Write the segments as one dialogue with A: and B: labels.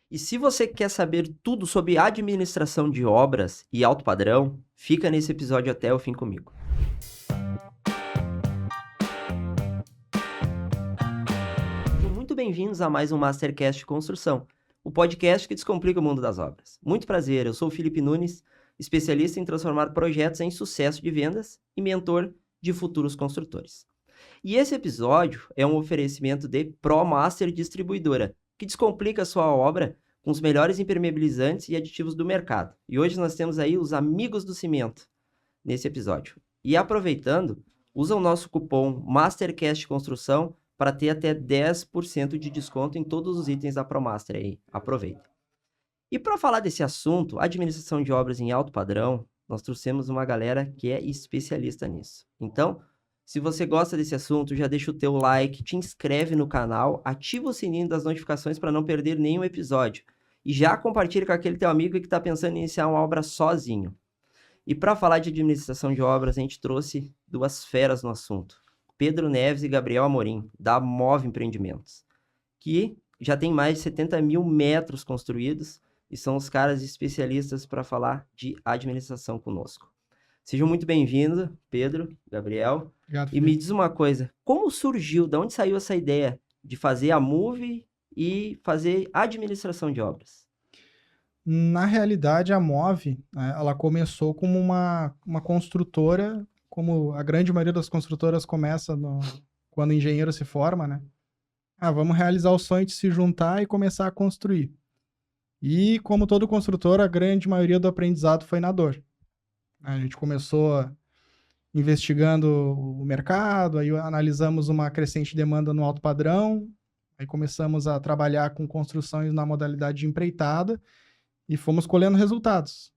A: E se você quer saber tudo sobre administração de obras e alto padrão, fica nesse episódio até o fim comigo. Sejam muito bem-vindos a mais um Mastercast de Construção, o podcast que descomplica o mundo das obras. Muito prazer, eu sou o Felipe Nunes, especialista em transformar projetos em sucesso de vendas e mentor de futuros construtores. E esse episódio é um oferecimento de ProMaster Distribuidora, que descomplica a sua obra com os melhores impermeabilizantes e aditivos do mercado. E hoje nós temos aí os amigos do cimento nesse episódio. E aproveitando, usa o nosso cupom MasterCast Construção para ter até 10% de desconto em todos os itens da ProMaster aí. Aproveita. E para falar desse assunto, administração de obras em alto padrão, nós trouxemos uma galera que é especialista nisso. Então, se você gosta desse assunto, já deixa o teu like, te inscreve no canal, ativa o sininho das notificações para não perder nenhum episódio. E já compartilha com aquele teu amigo que está pensando em iniciar uma obra sozinho. E para falar de administração de obras, a gente trouxe duas feras no assunto. Pedro Neves e Gabriel Amorim, da Move Empreendimentos, que já tem mais de 70 mil metros construídos e são os caras especialistas para falar de administração conosco. Sejam muito bem-vindos, Pedro, Gabriel.
B: Obrigado,
A: E
B: Felipe.
A: me diz uma coisa, como surgiu, de onde saiu essa ideia de fazer a Move e fazer administração de obras?
B: Na realidade, a Move, né, ela começou como uma construtora, como a grande maioria das construtoras começa quando o engenheiro se forma, né? Vamos realizar o sonho de se juntar e começar a construir. E como todo construtor, a grande maioria do aprendizado foi na dor. A gente começou investigando o mercado, aí analisamos uma crescente demanda no alto padrão, aí começamos a trabalhar com construções na modalidade de empreitada e fomos colhendo resultados.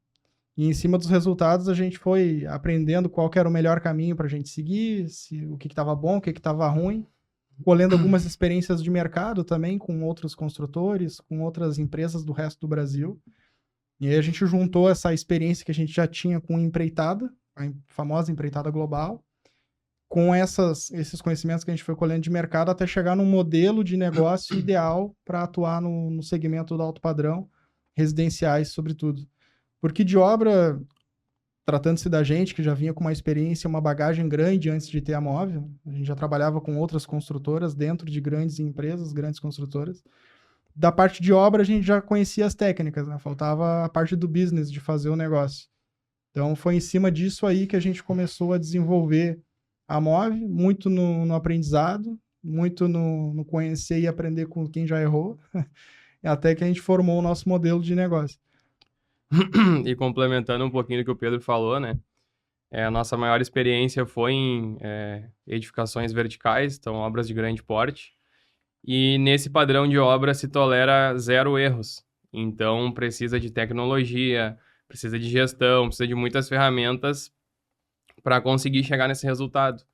B: E em cima dos resultados a gente foi aprendendo qual que era o melhor caminho para a gente seguir, o que estava bom, o que estava ruim, colhendo algumas experiências de mercado também com outros construtores, com outras empresas do resto do Brasil. E aí a gente juntou essa experiência que a gente já tinha com empreitada, a famosa empreitada global, com esses conhecimentos que a gente foi colhendo de mercado até chegar num modelo de negócio ideal para atuar no segmento do alto padrão, residenciais sobretudo. Porque de obra, tratando-se da gente, que já vinha com uma experiência, uma bagagem grande antes de ter a Move, a gente já trabalhava com outras construtoras dentro de grandes empresas, grandes construtoras. Da parte de obra, a gente já conhecia as técnicas, né? Faltava a parte do business, de fazer o negócio. Então, foi em cima disso aí que a gente começou a desenvolver a Move, muito no aprendizado, muito no conhecer e aprender com quem já errou, até que a gente formou o nosso modelo de negócio.
C: E complementando um pouquinho do que o Pedro falou, né? A nossa maior experiência foi em edificações verticais, então obras de grande porte. E nesse padrão de obra se tolera 0 erros. Então precisa de tecnologia, precisa de gestão, precisa de muitas ferramentas para conseguir chegar nesse resultado.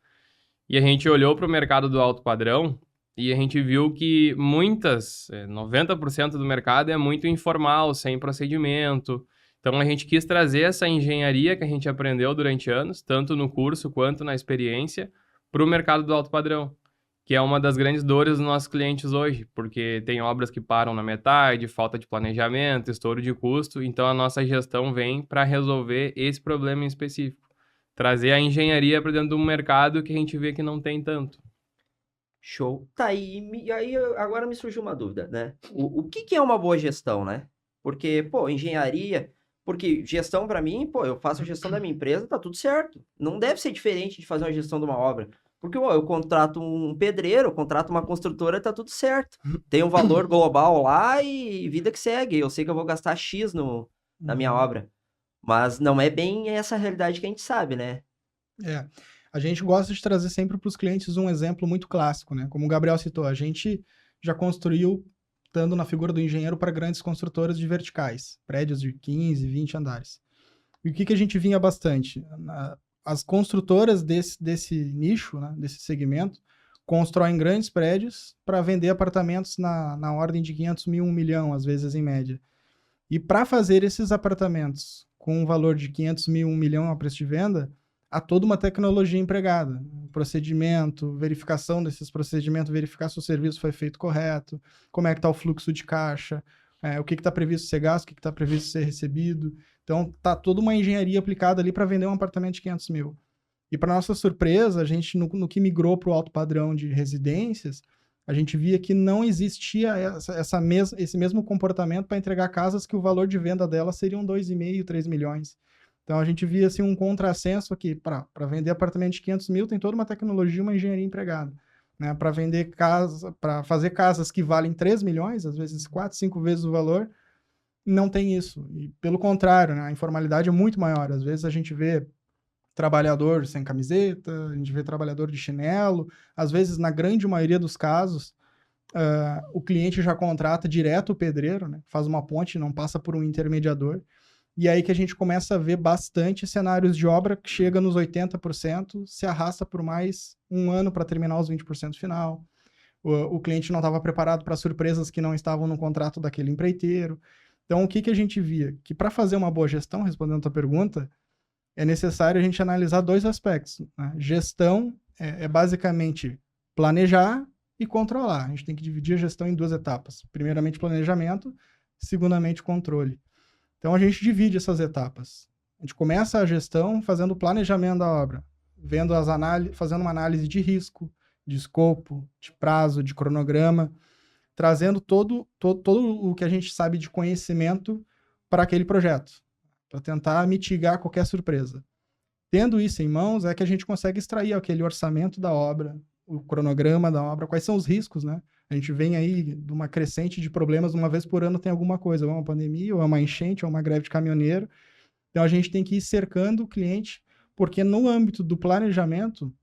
C: E a gente olhou para o mercado do alto padrão e a gente viu que 90% do mercado é muito informal, sem procedimento. Então a gente quis trazer essa engenharia que a gente aprendeu durante anos, tanto no curso quanto na experiência, para o mercado do alto padrão, que é uma das grandes dores dos nossos clientes hoje, porque tem obras que param na metade, falta de planejamento, estouro de custo, então a nossa gestão vem para resolver esse problema em específico. Trazer a engenharia para dentro de um mercado que a gente vê que não tem tanto.
A: Show. Tá, e aí agora me surgiu uma dúvida, né? O que é uma boa gestão, né? Porque, pô, engenharia... Porque gestão para mim, pô, eu faço a gestão da minha empresa, tá tudo certo. Não deve ser diferente de fazer uma gestão de uma obra. Porque, pô, eu contrato um pedreiro, eu contrato uma construtora, tá tudo certo. Tem um valor global lá e vida que segue. Eu sei que eu vou gastar X na minha obra. Mas não é bem essa realidade que a gente sabe, né?
B: A gente gosta de trazer sempre para os clientes um exemplo muito clássico, né? Como o Gabriel citou, a gente já construiu, estando na figura do engenheiro, para grandes construtoras de verticais, prédios de 15, 20 andares. E o que a gente vinha bastante? As construtoras desse nicho, né, desse segmento, constroem grandes prédios para vender apartamentos na ordem de 500 mil, 1 milhão, às vezes em média. E para fazer esses apartamentos com um valor de 500 mil, 1 milhão a preço de venda, há toda uma tecnologia empregada. Procedimento, verificação desses procedimentos, verificar se o serviço foi feito correto, como é que está o fluxo de caixa, o que está previsto ser gasto, o que está previsto ser recebido. Então, tá toda uma engenharia aplicada ali para vender um apartamento de 500 mil. E para nossa surpresa, a gente, no que migrou para o alto padrão de residências, a gente via que não existia esse mesmo comportamento para entregar casas que o valor de venda delas seriam 2,5, 3 milhões. Então, a gente via assim, um contrassenso aqui. Para vender apartamento de 500 mil, tem toda uma tecnologia, uma engenharia empregada. Né? Para vender casa, para fazer casas que valem 3 milhões, às vezes 4, 5 vezes o valor, não tem isso. E, pelo contrário, né? A informalidade é muito maior. Às vezes a gente vê trabalhador sem camiseta, a gente vê trabalhador de chinelo. Às vezes, na grande maioria dos casos, o cliente já contrata direto o pedreiro, né? Faz uma ponte, não passa por um intermediador. E aí que a gente começa a ver bastante cenários de obra que chega nos 80%, se arrasta por mais um ano para terminar os 20% final. O cliente não estava preparado para surpresas que não estavam no contrato daquele empreiteiro. Então, o que a gente via? Que para fazer uma boa gestão, respondendo a tua pergunta, é necessário a gente analisar 2 aspectos. Né? Gestão é basicamente planejar e controlar. A gente tem que dividir a gestão em 2 etapas. Primeiramente, planejamento. Segundamente, controle. Então, a gente divide essas etapas. A gente começa a gestão fazendo o planejamento da obra, fazendo uma análise de risco, de escopo, de prazo, de cronograma, trazendo todo o que a gente sabe de conhecimento para aquele projeto, para tentar mitigar qualquer surpresa. Tendo isso em mãos, é que a gente consegue extrair aquele orçamento da obra, o cronograma da obra, quais são os riscos, né? A gente vem aí de uma crescente de problemas, uma vez por ano tem alguma coisa, ou é uma pandemia, ou é uma enchente, ou é uma greve de caminhoneiro. Então a gente tem que ir cercando o cliente, porque no âmbito do planejamento,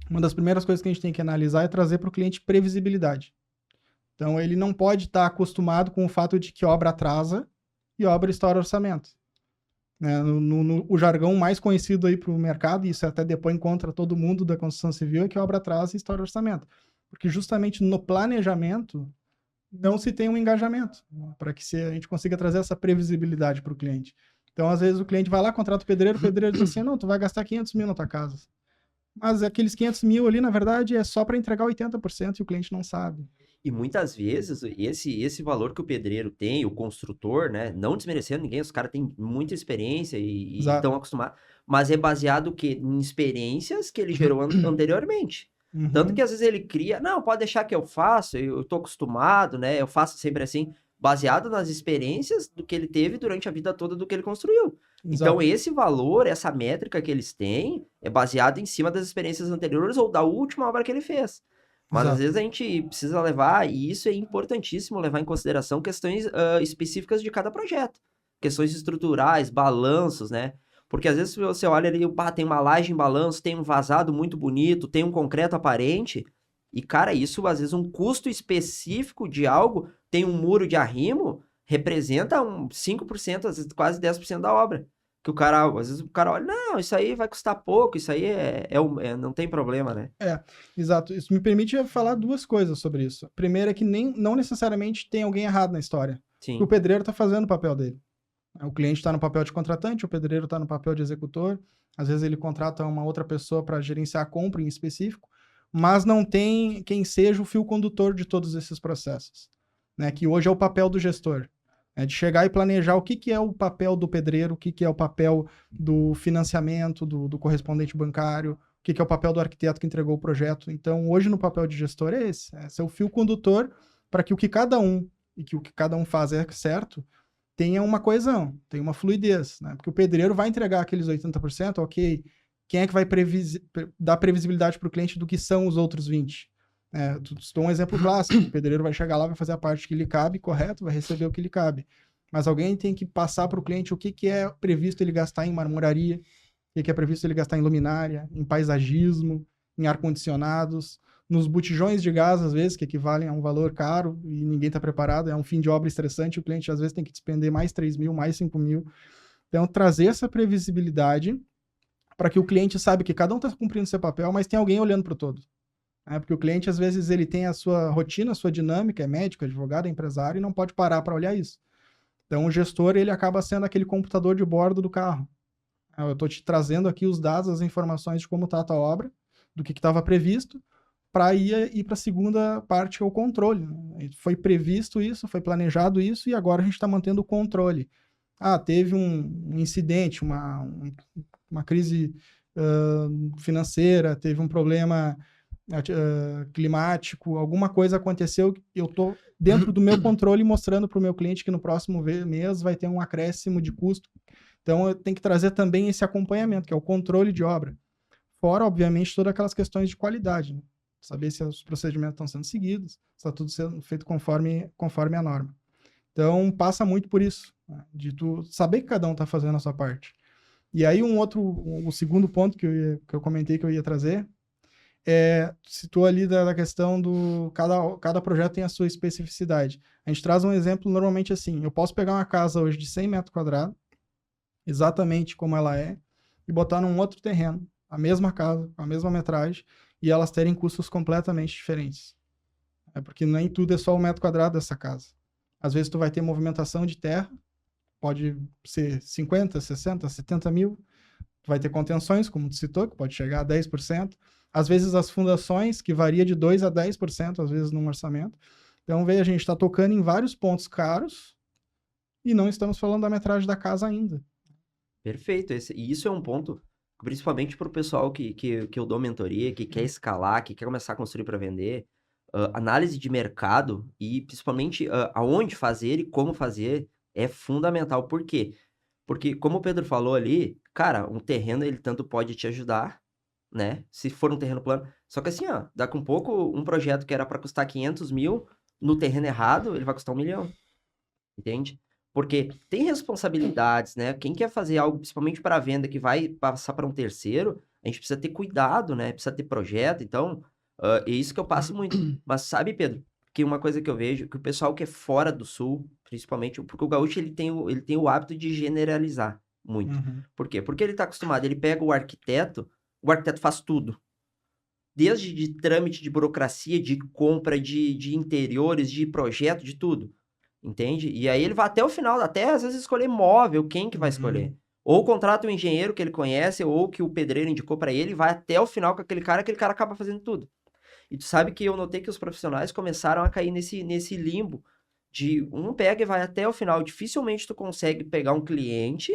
B: uma das primeiras coisas que a gente tem que analisar é trazer para o cliente previsibilidade. Então ele não pode estar acostumado com o fato de que obra atrasa e obra estoura orçamento. O jargão mais conhecido aí para o mercado, e isso até depois encontra todo mundo da construção civil, é que a obra atrasa e estoura orçamento. Porque justamente no planejamento não se tem um engajamento, para que a gente consiga trazer essa previsibilidade para o cliente. Então, às vezes, o cliente vai lá, contrata o pedreiro diz assim, não, tu vai gastar 500 mil na tua casa. Mas aqueles 500 mil ali, na verdade, é só para entregar 80% e o cliente não sabe.
A: E muitas vezes, esse valor que o pedreiro tem, o construtor, né? Não desmerecendo ninguém, os caras têm muita experiência e estão acostumados, mas é baseado o quê? Em experiências que ele gerou anteriormente.
B: Uhum.
A: Tanto que às vezes ele cria, não, pode deixar que eu faço, eu tô acostumado, né? Eu faço sempre assim, baseado nas experiências do que ele teve durante a vida toda do que ele construiu.
B: Exato.
A: Então, esse valor, essa métrica que eles têm, é baseado em cima das experiências anteriores ou da última obra que ele fez. Mas
B: Exato.
A: às vezes a gente precisa levar, e isso é importantíssimo, levar em consideração questões específicas de cada projeto. Questões estruturais, balanços, né? Porque às vezes você olha ali, tem uma laje em balanço, tem um vazado muito bonito, tem um concreto aparente, e cara, isso às vezes um custo específico de algo, tem um muro de arrimo, representa 5%, às vezes quase 10% da obra. Que o cara, às vezes o cara olha, não, isso aí vai custar pouco, isso aí não tem problema, né?
B: Exato. Isso me permite falar 2 coisas sobre isso. A primeira é que não necessariamente tem alguém errado na história.
A: Sim.
B: O pedreiro está fazendo o papel dele. O cliente está no papel de contratante, o pedreiro está no papel de executor. Às vezes ele contrata uma outra pessoa para gerenciar a compra em específico, mas não tem quem seja o fio condutor de todos esses processos, né? Que hoje é o papel do gestor. De chegar e planejar o que é o papel do pedreiro, o que é o papel do financiamento, do correspondente bancário, o que é o papel do arquiteto que entregou o projeto. Então, hoje no papel de gestor é esse, ser o fio condutor para que o que cada um faz é certo, tenha uma coesão, tenha uma fluidez, né? Porque o pedreiro vai entregar aqueles 80%, ok, quem é que vai dar previsibilidade para o cliente do que são os outros 20%? Estou um exemplo clássico, o pedreiro vai chegar lá, vai fazer a parte que lhe cabe, correto, vai receber o que lhe cabe. Mas alguém tem que passar para o cliente o que é previsto ele gastar em marmoraria, o que é previsto ele gastar em luminária, em paisagismo, em ar-condicionados, nos botijões de gás, às vezes, que equivalem a um valor caro e ninguém está preparado, é um fim de obra estressante, o cliente às vezes tem que despender mais 3 mil, mais 5 mil. Então, trazer essa previsibilidade para que o cliente saiba que cada um está cumprindo seu papel, mas tem alguém olhando para o todo. Porque o cliente, às vezes, ele tem a sua rotina, a sua dinâmica, é médico, advogado, é empresário, e não pode parar para olhar isso. Então, o gestor, ele acaba sendo aquele computador de bordo do carro. Eu estou te trazendo aqui os dados, as informações de como está a tua obra, do que estava previsto, para ir para a segunda parte, que é o controle, né? Foi previsto isso, foi planejado isso, e agora a gente está mantendo o controle. Teve um incidente, uma crise financeira, teve um problema climático, alguma coisa aconteceu, eu estou dentro do meu controle mostrando para o meu cliente que no próximo mês vai ter um acréscimo de custo. Então, eu tenho que trazer também esse acompanhamento, que é o controle de obra. Fora, obviamente, todas aquelas questões de qualidade, né? Saber se os procedimentos estão sendo seguidos, se está tudo sendo feito conforme a norma. Então, passa muito por isso, né? De tu saber que cada um está fazendo a sua parte. E aí, o segundo ponto que eu comentei que eu ia trazer, citou ali da questão do cada projeto tem a sua especificidade. A gente traz um exemplo normalmente assim, eu posso pegar uma casa hoje de 100 metros quadrados, exatamente como ela é, e botar num outro terreno, a mesma casa, a mesma metragem, e elas terem custos completamente diferentes. Porque nem tudo é só o metro quadrado dessa casa. Às vezes tu vai ter movimentação de terra, pode ser 50, 60, 70 mil, tu vai ter contenções, como tu citou, que pode chegar a 10%, às vezes as fundações, que varia de 2% a 10%, às vezes num orçamento. Então, veja, a gente está tocando em vários pontos caros e não estamos falando da metragem da casa ainda.
A: Perfeito. E isso é um ponto, principalmente para o pessoal que eu dou mentoria, que quer escalar, que quer começar a construir para vender. Análise de mercado e principalmente aonde fazer e como fazer é fundamental. Por quê? Porque, como o Pedro falou ali, cara, um terreno ele tanto pode te ajudar, né? Se for um terreno plano. Só que assim, daqui um pouco, um projeto que era para custar 500 mil, no terreno errado, ele vai custar 1 milhão. Entende? Porque tem responsabilidades, né? Quem quer fazer algo, principalmente para venda, que vai passar para um terceiro, a gente precisa ter cuidado, né? Precisa ter projeto. Então, é isso que eu passo muito. Mas sabe, Pedro, que uma coisa que eu vejo, que o pessoal que é fora do Sul, principalmente, porque o gaúcho ele tem o hábito de generalizar muito.
B: Uhum.
A: Por quê? Porque ele está acostumado, ele pega o arquiteto faz tudo. Desde de trâmite de burocracia, de compra de interiores, de projeto, de tudo. Entende? E aí ele vai até o final, até às vezes escolher móvel, quem que vai escolher. Ou contrata um engenheiro que ele conhece, ou que o pedreiro indicou para ele, e vai até o final com aquele cara acaba fazendo tudo. E tu sabe que eu notei que os profissionais começaram a cair nesse limbo de um pega e vai até o final. Dificilmente tu consegue pegar um cliente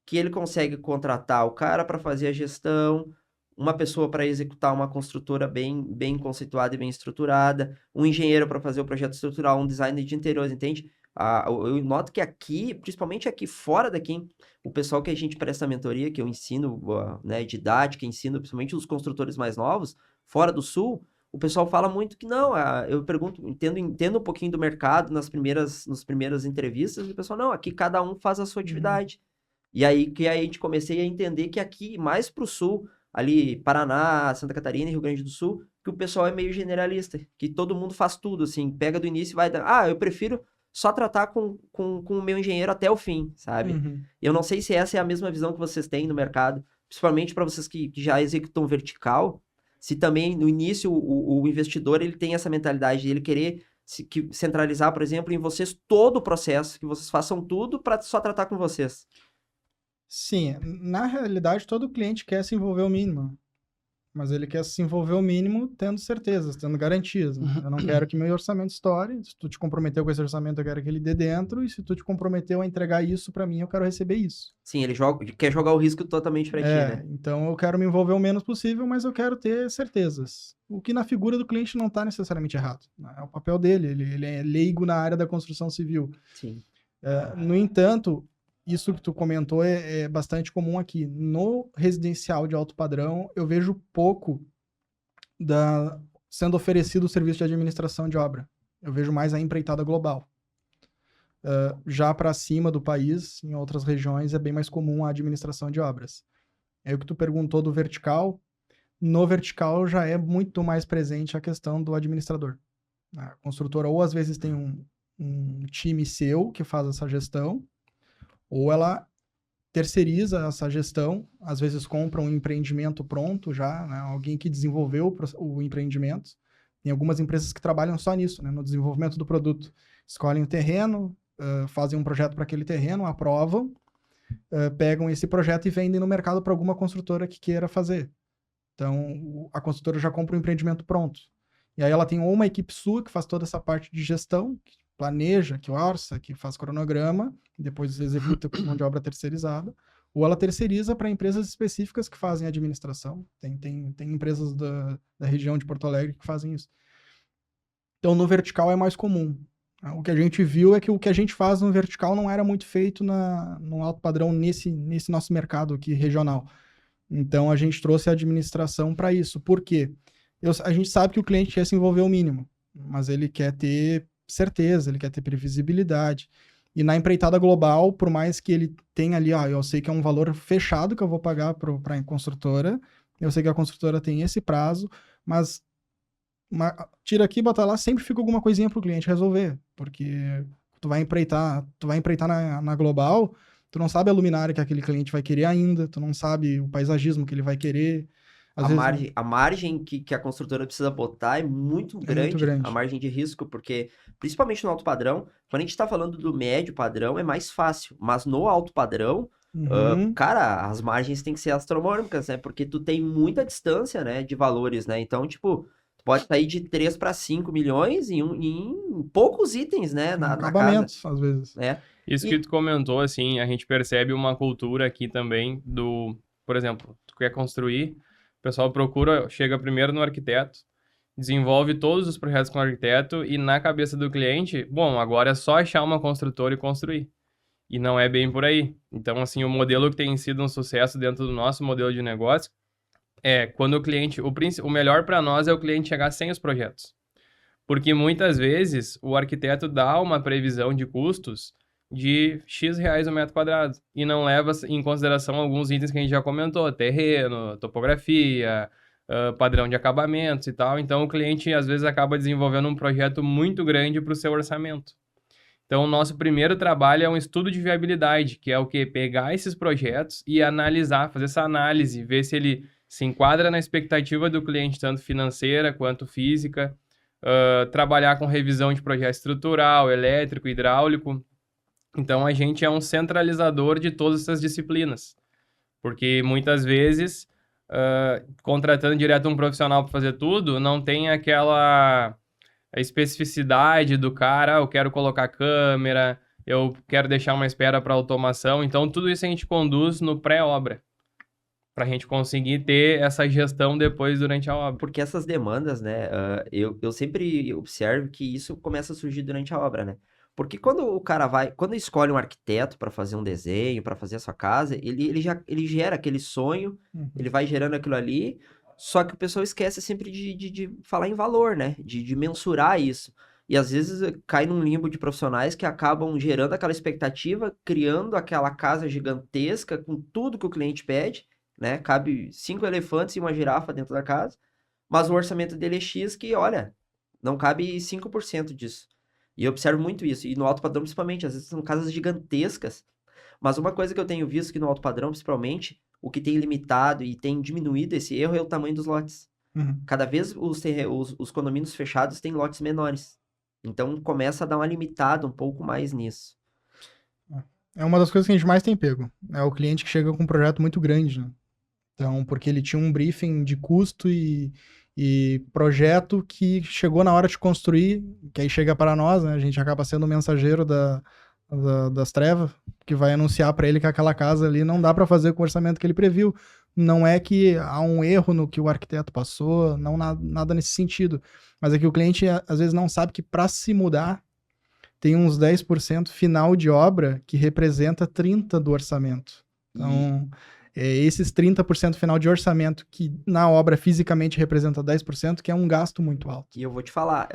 A: que ele consegue contratar o cara para fazer a gestão, uma pessoa para executar uma construtora bem conceituada e bem estruturada, um engenheiro para fazer o projeto estrutural, um designer de interiores, entende? Eu noto que aqui, principalmente aqui fora daqui, o pessoal que a gente presta mentoria, que eu ensino, né, didática, ensino principalmente os construtores mais novos, fora do Sul, o pessoal fala muito que não, eu pergunto, entendo um pouquinho do mercado nas primeiras entrevistas, e o pessoal, não, aqui cada um faz a sua atividade. E aí que a gente comecei a entender que aqui, mais pro sul, ali, Paraná, Santa Catarina e Rio Grande do Sul, que o pessoal é meio generalista, que todo mundo faz tudo, assim, pega do início e vai dar, eu prefiro só tratar com o meu engenheiro até o fim, sabe? Eu não sei se essa é a mesma visão que vocês têm no mercado, principalmente para vocês que já executam vertical, se também no início o investidor ele tem essa mentalidade de ele querer centralizar, por exemplo, em vocês todo o processo, que vocês façam tudo para só tratar com vocês.
B: Sim, na realidade todo cliente quer se envolver o mínimo, mas ele quer se envolver o mínimo tendo certezas, tendo garantias, né? Eu não quero que meu orçamento estoure, se tu te comprometeu com esse orçamento eu quero que ele dê dentro, e se tu te comprometeu a entregar isso para mim eu quero receber isso.
A: Sim, ele quer jogar o risco totalmente para ti, né?
B: Então eu quero me envolver o menos possível, mas eu quero ter certezas. O que na figura do cliente não está necessariamente errado, né? É o papel dele, ele é leigo na área da construção civil.
A: Sim.
B: No entanto, isso que tu comentou é bastante comum aqui. No residencial de alto padrão, eu vejo pouco sendo oferecido o serviço de administração de obra. Eu vejo mais a empreitada global. Já para cima do país, em outras regiões, é bem mais comum a administração de obras. É o que tu perguntou do vertical. No vertical já é muito mais presente a questão do administrador. A construtora ou às vezes tem um time seu que faz essa gestão, ou ela terceiriza essa gestão, às vezes compra um empreendimento pronto já, né? Alguém que desenvolveu o empreendimento. Tem algumas empresas que trabalham só nisso, né? No desenvolvimento do produto. Escolhem o terreno, fazem um projeto para aquele terreno, aprovam, pegam esse projeto e vendem no mercado para alguma construtora que queira fazer. Então, a construtora já compra o empreendimento pronto. E aí ela tem ou uma equipe sua que faz toda essa parte de gestão, que planeja, que orça, que faz cronograma, e depois executa com mão de obra terceirizada, ou ela terceiriza para empresas específicas que fazem administração. Tem empresas da região de Porto Alegre que fazem isso. Então, no vertical é mais comum. O que a gente viu é que o que a gente faz no vertical não era muito feito no alto padrão nesse nosso mercado aqui regional. Então, a gente trouxe a administração para isso. Por quê? A gente sabe que o cliente quer se envolver o mínimo, mas ele quer ter certeza, ele quer ter previsibilidade. E na empreitada global, por mais que ele tenha ali, eu sei que é um valor fechado que eu vou pagar para a construtora, eu sei que a construtora tem esse prazo, mas tira aqui, bota lá, sempre fica alguma coisinha para o cliente resolver, porque tu vai empreitar na global, tu não sabe a luminária que aquele cliente vai querer ainda, tu não sabe o paisagismo que ele vai querer.
A: A margem que a construtora precisa botar é muito grande, a margem de risco, porque, principalmente no alto padrão, quando a gente está falando do médio padrão, é mais fácil, mas no alto padrão, cara, as margens têm que ser astronômicas, né? Porque tu tem muita distância, né, de valores, né? Então, tipo, tu pode sair de 3 para 5 milhões em poucos itens, né, na
B: acabamentos,
A: casa.
B: Às vezes.
C: Isso que tu comentou, assim, a gente percebe uma cultura aqui também por exemplo, tu quer construir, o pessoal chega primeiro no arquiteto, desenvolve todos os projetos com o arquiteto e na cabeça do cliente, bom, agora é só achar uma construtora e construir. E não é bem por aí. Então, assim, o modelo que tem sido um sucesso dentro do nosso modelo de negócio é quando o cliente... O melhor para nós é o cliente chegar sem os projetos. Porque muitas vezes o arquiteto dá uma previsão de custos de X reais o metro quadrado e não leva em consideração alguns itens que a gente já comentou, terreno, topografia, padrão de acabamentos e tal. Então, o cliente, às vezes, acaba desenvolvendo um projeto muito grande para o seu orçamento. Então, o nosso primeiro trabalho é um estudo de viabilidade, que é o quê? Pegar esses projetos e analisar, fazer essa análise, ver se ele se enquadra na expectativa do cliente, tanto financeira quanto física, trabalhar com revisão de projeto estrutural, elétrico, hidráulico. Então, a gente é um centralizador de todas essas disciplinas, porque muitas vezes, contratando direto um profissional para fazer tudo, não tem aquela especificidade do cara, eu quero colocar câmera, eu quero deixar uma espera para automação. Então, tudo isso a gente conduz no pré-obra, para a gente conseguir ter essa gestão depois durante a obra.
A: Porque essas demandas, né, eu sempre observo que isso começa a surgir durante a obra, né? Porque quando escolhe um arquiteto para fazer um desenho, para fazer a sua casa, ele gera aquele sonho, ele vai gerando aquilo ali, só que o pessoal esquece sempre de falar em valor, né? De mensurar isso. E às vezes cai num limbo de profissionais que acabam gerando aquela expectativa, criando aquela casa gigantesca com tudo que o cliente pede, né? Cabe 5 elefantes e uma girafa dentro da casa, mas o orçamento dele é X que, olha, não cabe 5% disso. E eu observo muito isso, e no alto padrão principalmente, às vezes são casas gigantescas, mas uma coisa que eu tenho visto que no alto padrão, principalmente, o que tem limitado e tem diminuído esse erro é o tamanho dos lotes. Cada vez os condomínios fechados têm lotes menores, então começa a dar uma limitada um pouco mais nisso.
B: É uma das coisas que a gente mais tem pego, é o cliente que chega com um projeto muito grande, né? Então, porque ele tinha um briefing de custo e projeto que chegou na hora de construir, que aí chega para nós, né? A gente acaba sendo o mensageiro das trevas, que vai anunciar para ele que aquela casa ali não dá para fazer com o orçamento que ele previu. Não é que há um erro no que o arquiteto passou, não nada nesse sentido. Mas é que o cliente, às vezes, não sabe que para se mudar, tem uns 10% final de obra que representa 30% do orçamento. Então... esses 30% final de orçamento que na obra fisicamente representa 10%, que é um gasto muito alto.
A: E eu vou te falar,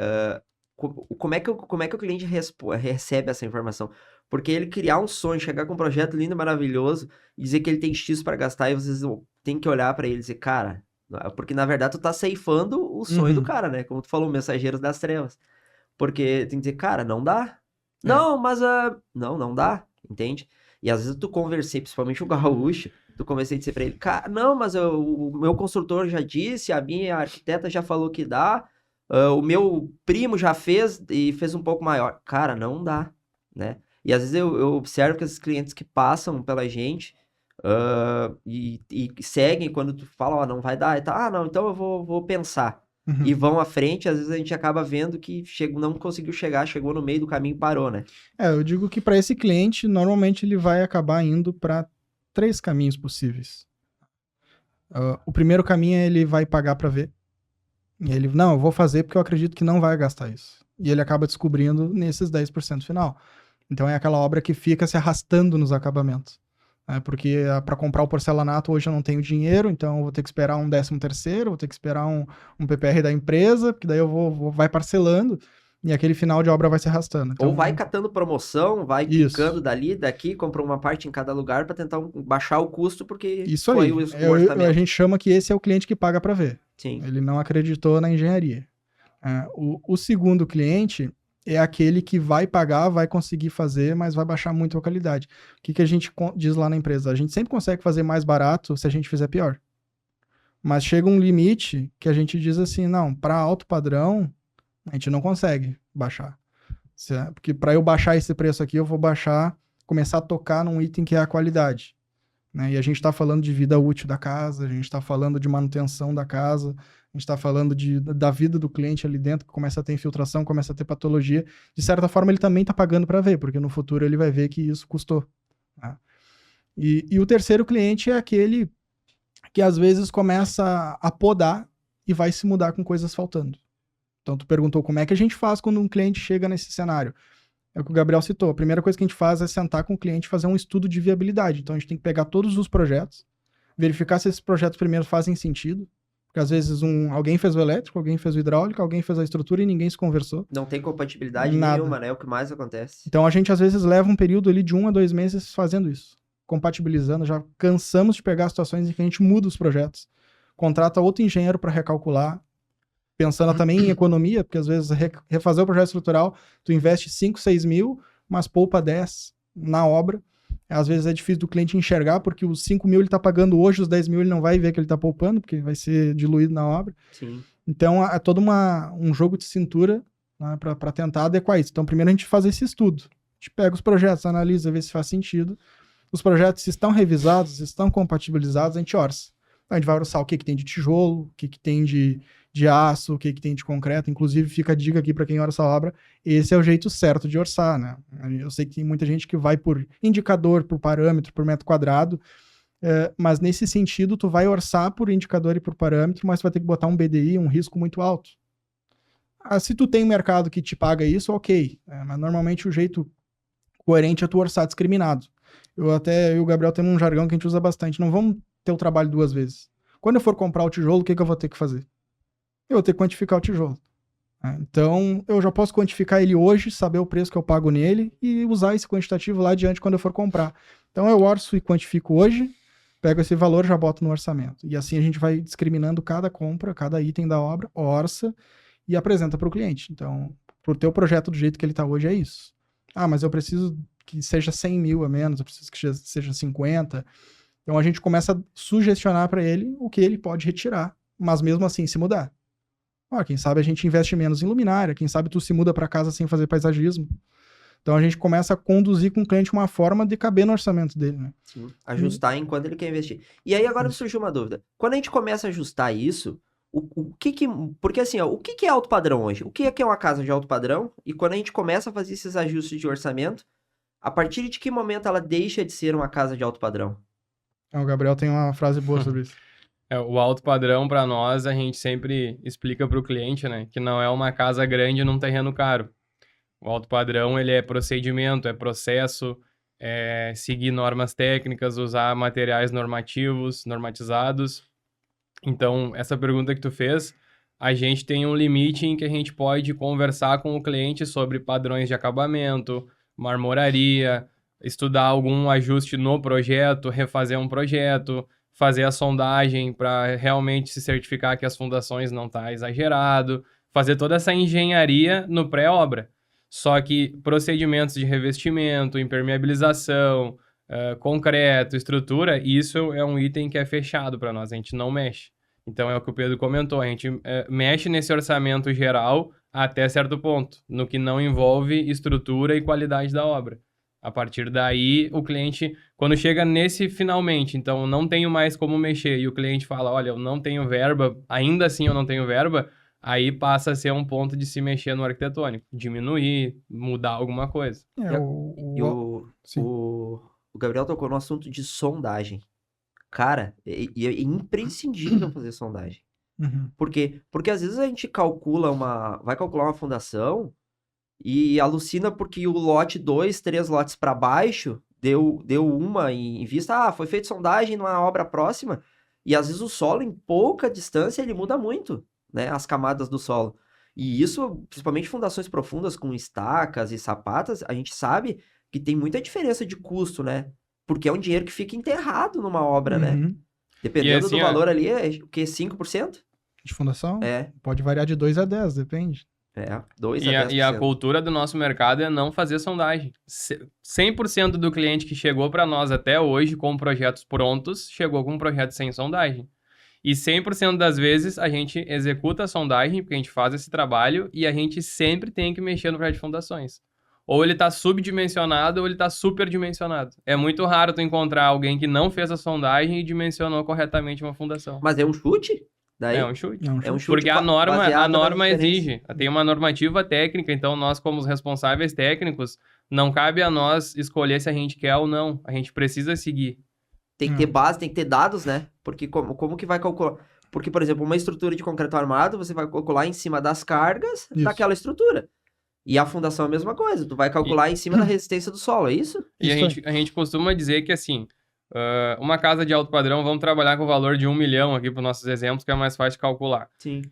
A: como é que o cliente recebe essa informação? Porque ele criar um sonho, chegar com um projeto lindo, maravilhoso, e dizer que ele tem X para gastar, e vocês têm que olhar para ele e dizer, cara, porque na verdade tu tá ceifando o sonho do cara, né? Como tu falou, mensageiros das trevas. Porque tem que dizer, cara, não dá. Não, mas não dá, entende? E às vezes tu conversei, principalmente o gaúcho, tu comecei a dizer pra ele, cara, não, mas o meu construtor já disse, a minha arquiteta já falou que dá, o meu primo já fez e fez um pouco maior. Cara, não dá, né? E às vezes eu observo que esses clientes que passam pela gente, e seguem quando tu fala, ó, não vai dar, e tá, não, então eu vou pensar.
B: Uhum.
A: E vão à frente, às vezes a gente acaba vendo que não conseguiu chegar, chegou no meio do caminho e parou, né?
B: Eu digo que para esse cliente, normalmente ele vai acabar indo para 3 caminhos possíveis. O primeiro caminho é ele vai pagar para ver. E ele, não, eu vou fazer porque eu acredito que não vai gastar isso. E ele acaba descobrindo nesses 10% final. Então é aquela obra que fica se arrastando nos acabamentos. Porque para comprar o porcelanato hoje eu não tenho dinheiro, então eu vou ter que esperar um 13º, vou ter que esperar um PPR da empresa, porque daí eu vai parcelando e aquele final de obra vai se arrastando. Então,
A: Ou vai catando promoção, vai
B: Isso.
A: picando dali, daqui, compra uma parte em cada lugar para tentar baixar o custo, porque
B: Isso
A: foi
B: aí.
A: o orçamento.
B: A gente chama que esse é o cliente que paga para ver.
A: Sim.
B: Ele não acreditou na engenharia. O segundo cliente é aquele que vai pagar, vai conseguir fazer, mas vai baixar muito a qualidade. O que a gente diz lá na empresa? A gente sempre consegue fazer mais barato se a gente fizer pior. Mas chega um limite que a gente diz assim, não, para alto padrão, a gente não consegue baixar. Porque para eu baixar esse preço aqui, eu vou começar a tocar num item que é a qualidade. Né? E a gente está falando de vida útil da casa, a gente está falando de manutenção da casa, a gente está falando da vida do cliente ali dentro, que começa a ter infiltração, começa a ter patologia. De certa forma, ele também está pagando para ver, porque no futuro ele vai ver que isso custou. Tá? E o terceiro cliente é aquele que às vezes começa a podar e vai se mudar com coisas faltando. Então, tu perguntou como é que a gente faz quando um cliente chega nesse cenário. É o que o Gabriel citou. A primeira coisa que a gente faz é sentar com o cliente e fazer um estudo de viabilidade. Então, a gente tem que pegar todos os projetos, verificar se esses projetos primeiro fazem sentido. Porque às vezes alguém fez o elétrico, alguém fez o hidráulico, alguém fez a estrutura e ninguém se conversou.
A: Não tem compatibilidade nenhuma, né? É o que mais acontece.
B: Então, a gente às vezes leva um período ali de 1 a 2 meses fazendo isso. Compatibilizando. Já cansamos de pegar situações em que a gente muda os projetos. Contrata outro engenheiro para recalcular. Pensando também em economia, porque às vezes refazer o projeto estrutural, tu investe 5, 6 mil, mas poupa 10 na obra. Às vezes é difícil do cliente enxergar, porque os 5 mil ele está pagando hoje, os 10 mil ele não vai ver que ele está poupando, porque vai ser diluído na obra.
A: Sim.
B: Então é todo um jogo de cintura, né, para tentar adequar isso. Então primeiro a gente faz esse estudo. A gente pega os projetos, analisa, vê se faz sentido. Os projetos, se estão revisados, se estão compatibilizados, a gente orça. Então, a gente vai orçar o que tem de tijolo, o que tem de aço, o que tem de concreto. Inclusive, fica a dica aqui para quem orça a obra, esse é o jeito certo de orçar, né? Eu sei que tem muita gente que vai por indicador, por parâmetro, por metro quadrado, mas nesse sentido, tu vai orçar por indicador e por parâmetro, mas tu vai ter que botar um BDI, um risco muito alto. Se tu tem um mercado que te paga isso, ok. Mas normalmente o jeito coerente é tu orçar discriminado. Eu e o Gabriel temos um jargão que a gente usa bastante. Não vamos ter o trabalho 2 vezes. Quando eu for comprar o tijolo, o que eu vou ter que fazer? Eu vou ter que quantificar o tijolo. Então, eu já posso quantificar ele hoje, saber o preço que eu pago nele e usar esse quantitativo lá adiante quando eu for comprar. Então, eu orço e quantifico hoje, pego esse valor, já boto no orçamento. E assim a gente vai discriminando cada compra, cada item da obra, orça e apresenta para o cliente. Então, para o teu projeto do jeito que ele está hoje é isso. Mas eu preciso que seja 100 mil a menos, eu preciso que seja 50. Então, a gente começa a sugestionar para ele o que ele pode retirar, mas mesmo assim se mudar. Quem sabe a gente investe menos em luminária, quem sabe tu se muda para casa sem fazer paisagismo. Então a gente começa a conduzir com o cliente uma forma de caber no orçamento dele, né?
A: Sim, ajustar enquanto ele quer investir. E aí agora me surgiu uma dúvida. Quando a gente começa a ajustar isso, porque assim, o que é alto padrão hoje? O que é uma casa de alto padrão? E quando a gente começa a fazer esses ajustes de orçamento, a partir de que momento ela deixa de ser uma casa de alto padrão?
B: O Gabriel tem uma frase boa sobre isso.
C: O alto padrão, para nós, a gente sempre explica para o cliente, né, que não é uma casa grande num terreno caro. O alto padrão, ele é procedimento, é processo, é seguir normas técnicas, usar materiais normatizados. Então, essa pergunta que tu fez, a gente tem um limite em que a gente pode conversar com o cliente sobre padrões de acabamento, marmoraria, estudar algum ajuste no projeto, refazer um projeto, fazer a sondagem para realmente se certificar que as fundações não tá exagerado, fazer toda essa engenharia no pré-obra. Só que procedimentos de revestimento, impermeabilização, concreto, estrutura, isso é um item que é fechado para nós, a gente não mexe. Então é o que o Pedro comentou, a gente mexe nesse orçamento geral até certo ponto, no que não envolve estrutura e qualidade da obra. A partir daí, o cliente, quando chega nesse finalmente, então não tenho mais como mexer, e o cliente fala, olha, eu não tenho verba, ainda assim eu não tenho verba, aí passa a ser um ponto de se mexer no arquitetônico, diminuir, mudar alguma coisa.
B: É,
A: E
B: sim.
A: o Gabriel tocou no assunto de sondagem. Cara, é imprescindível fazer sondagem.
B: Uhum.
A: Por quê? Porque às vezes a gente vai calcular uma fundação e alucina porque o lote 2, 3 lotes para baixo deu uma em vista, foi feita sondagem numa obra próxima, e às vezes o solo em pouca distância ele muda muito, né, as camadas do solo. E isso, principalmente fundações profundas com estacas e sapatas, a gente sabe que tem muita diferença de custo, né? Porque é um dinheiro que fica enterrado numa obra, né?
B: Uhum.
A: Dependendo
C: assim,
A: do valor ali, é o quê? 5%?
B: De fundação?
A: É,
B: Pode variar de 2 a 10, depende.
A: 2
C: E
A: a
C: a
A: 10%.
C: cultura do nosso mercado é não fazer sondagem. 100% do cliente que chegou para nós até hoje com projetos prontos, chegou com um projeto sem sondagem. E 100% das vezes a gente executa a sondagem, porque a gente faz esse trabalho, e a gente sempre tem que mexer no projeto de fundações. Ou ele está subdimensionado ou ele está superdimensionado. É muito raro tu encontrar alguém que não fez a sondagem e dimensionou corretamente uma fundação.
A: Mas é um chute? Daí?
C: É um chute.
B: É um
A: É um
B: chute.
A: chute
C: Porque a
A: baseado na
C: norma
A: referência.
C: exige, tem uma normativa técnica, então nós, como os responsáveis técnicos, não cabe a nós escolher se a gente quer ou não. A gente precisa seguir.
A: Tem que ter base, tem que ter dados, né? Porque como que vai calcular? Porque, por exemplo, uma estrutura de concreto armado, você vai calcular em cima das cargas
B: Isso.
A: daquela estrutura. E a fundação é a mesma coisa. Tu vai calcular em cima da resistência do solo, é isso?
C: E
B: Isso
C: a gente costuma dizer que, assim, uma casa de alto padrão, vamos trabalhar com o valor de 1 milhão aqui para os nossos exemplos, que é mais fácil de calcular.
A: Sim.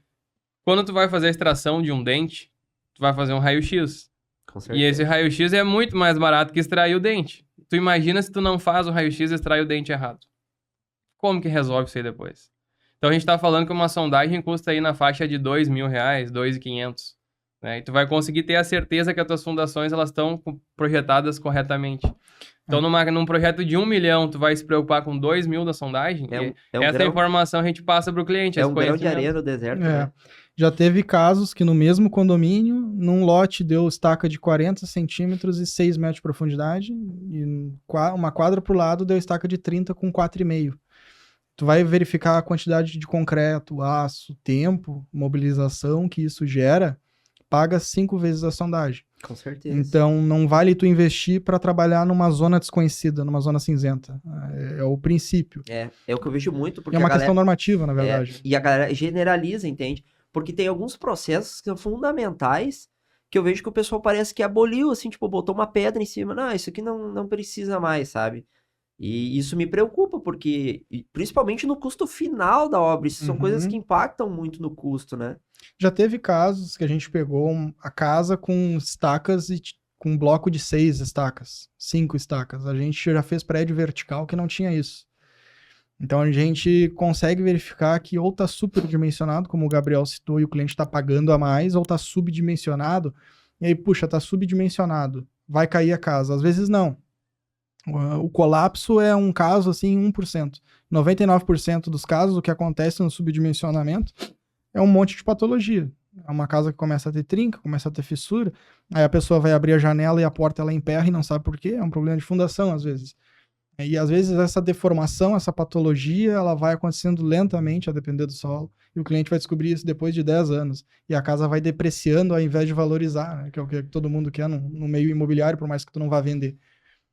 C: Quando tu vai fazer a extração de um dente, tu vai fazer um raio-x.
A: Com
C: E
A: certeza.
C: esse raio-x é muito mais barato que extrair o dente. Tu imagina se tu não faz o raio-x e extrai o dente errado. Como que resolve isso aí depois? Então a gente tá falando que uma sondagem custa aí na faixa de R$2.000, R$2.500. Né? E tu vai conseguir ter a certeza que as tuas fundações elas estão projetadas corretamente. Então num projeto de 1 milhão, tu vai se preocupar com 2.000 da sondagem? Essa informação a gente passa pro cliente.
A: É um grão de areia no deserto, né?
B: Já teve casos que no mesmo condomínio, num lote deu estaca de 40 centímetros e 6 metros de profundidade, e uma quadra pro lado deu estaca de 30 com 4,5. Tu vai verificar a quantidade de concreto, aço, tempo, mobilização que isso gera, paga 5 vezes a sondagem.
A: Com certeza.
B: Então, não vale tu investir para trabalhar numa zona desconhecida, numa zona cinzenta. É o princípio.
A: É o que eu vejo muito. Porque
B: é uma questão normativa, na verdade.
A: E a galera generaliza, entende? Porque tem alguns processos que são fundamentais que eu vejo que o pessoal parece que aboliu, assim, tipo, botou uma pedra em cima. Não, isso aqui não precisa mais, sabe? E isso me preocupa, porque, principalmente no custo final da obra, isso são coisas que impactam muito no custo, né?
B: Já teve casos que a gente pegou a casa com estacas e com um bloco de 6 estacas, 5 estacas. A gente já fez prédio vertical que não tinha isso. Então a gente consegue verificar que ou está superdimensionado, como o Gabriel citou, e o cliente está pagando a mais, ou está subdimensionado, e aí, puxa, está subdimensionado, vai cair a casa. Às vezes não. O colapso é um caso, assim, 1%. 99% dos casos, o que acontece no subdimensionamento é um monte de patologia. É uma casa que começa a ter trinca, começa a ter fissura, aí a pessoa vai abrir a janela e a porta ela emperra e não sabe por quê, é um problema de fundação, às vezes. E às vezes essa deformação, essa patologia, ela vai acontecendo lentamente, a depender do solo, e o cliente vai descobrir isso depois de 10 anos. E a casa vai depreciando ao invés de valorizar, né? Que é o que todo mundo quer no meio imobiliário, por mais que tu não vá vender.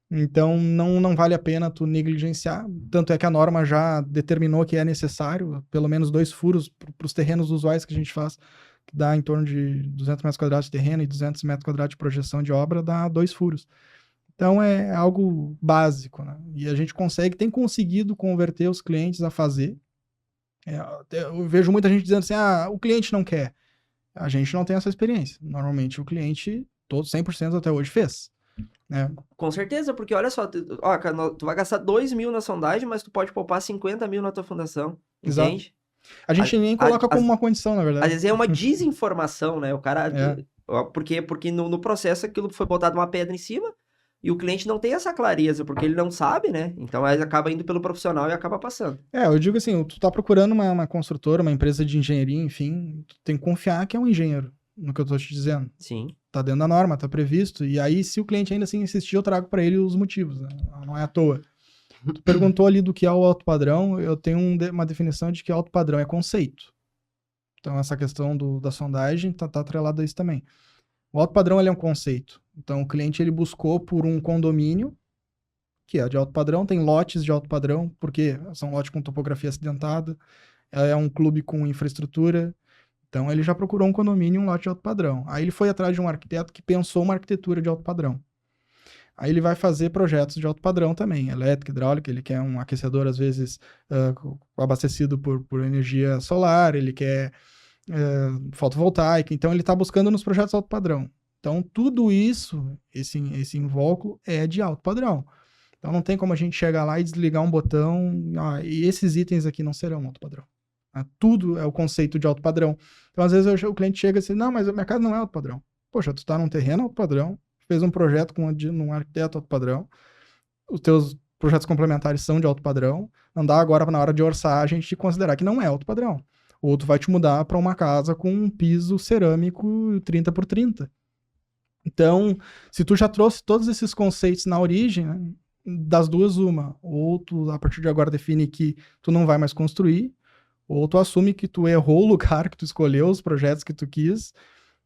B: Então, não vale a pena tu negligenciar. Tanto é que a norma já determinou que é necessário pelo menos 2 furos para os terrenos usuais que a gente faz, que dá em torno de 200 metros quadrados de terreno e 200 metros quadrados de projeção de obra, dá 2 furos. Então, é algo básico, né? E a gente tem conseguido converter os clientes a fazer. Eu vejo muita gente dizendo assim, o cliente não quer. A gente não tem essa experiência. Normalmente, o cliente, todo 100% até hoje fez.
A: Com certeza, porque olha só, tu vai gastar 2.000 na sondagem, mas tu pode poupar 50.000 na tua fundação, entende?
B: Exato. A gente nem coloca como uma condição, na verdade.
A: Às vezes é uma desinformação, né? O cara... Porque no processo aquilo foi botado uma pedra em cima e o cliente não tem essa clareza, porque ele não sabe, né? Então aí acaba indo pelo profissional e acaba passando.
B: Eu digo assim, tu tá procurando uma construtora, uma empresa de engenharia, enfim, tu tem que confiar que é um engenheiro. no que eu tô te dizendo.
A: Sim.
B: Tá dentro da norma, tá previsto. E aí, se o cliente ainda assim insistir, eu trago para ele os motivos, né? Não é à toa. Tu perguntou ali do que é o alto padrão, eu tenho uma definição de que alto padrão é conceito. Então, essa questão da sondagem tá atrelada a isso também. O alto padrão ele é um conceito. Então, o cliente ele buscou por um condomínio, que é de alto padrão, tem lotes de alto padrão, porque são lotes com topografia acidentada, é um clube com infraestrutura. Então, ele já procurou um condomínio e um lote de alto padrão. Aí ele foi atrás de um arquiteto que pensou uma arquitetura de alto padrão. Aí ele vai fazer projetos de alto padrão também, elétrica, hidráulica, ele quer um aquecedor, às vezes, abastecido por energia solar, ele quer fotovoltaica, então ele está buscando nos projetos alto padrão. Então, tudo isso, esse invólucro, é de alto padrão. Então, não tem como a gente chegar lá e desligar um botão, e esses itens aqui não serão alto padrão. Tudo é o conceito de alto padrão. Então, às vezes, o cliente chega e diz, não, mas a minha casa não é alto padrão. Poxa, tu está num terreno alto padrão, fez um projeto com um arquiteto alto padrão, os teus projetos complementares são de alto padrão, não dá agora, na hora de orçar, a gente considerar que não é alto padrão. Ou tu vai te mudar para uma casa com um piso cerâmico 30 por 30. Então, se tu já trouxe todos esses conceitos na origem, né, das duas uma, ou tu a partir de agora define que tu não vai mais construir, ou tu assume que tu errou o lugar que tu escolheu, os projetos que tu quis,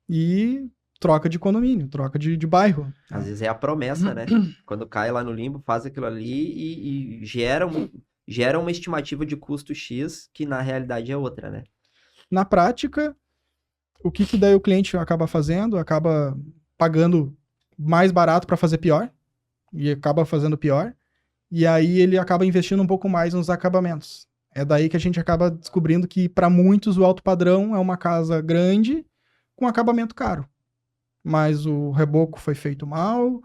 B: e troca de condomínio, troca de bairro.
A: Às vezes é a promessa, né? Quando cai lá no limbo, faz aquilo ali e gera uma estimativa de custo X que na realidade é outra, né?
B: Na prática, o que daí o cliente acaba fazendo? Acaba pagando mais barato para fazer pior, e acaba fazendo pior, e aí ele acaba investindo um pouco mais nos acabamentos. É daí que a gente acaba descobrindo que para muitos o alto padrão é uma casa grande com acabamento caro. Mas o reboco foi feito mal,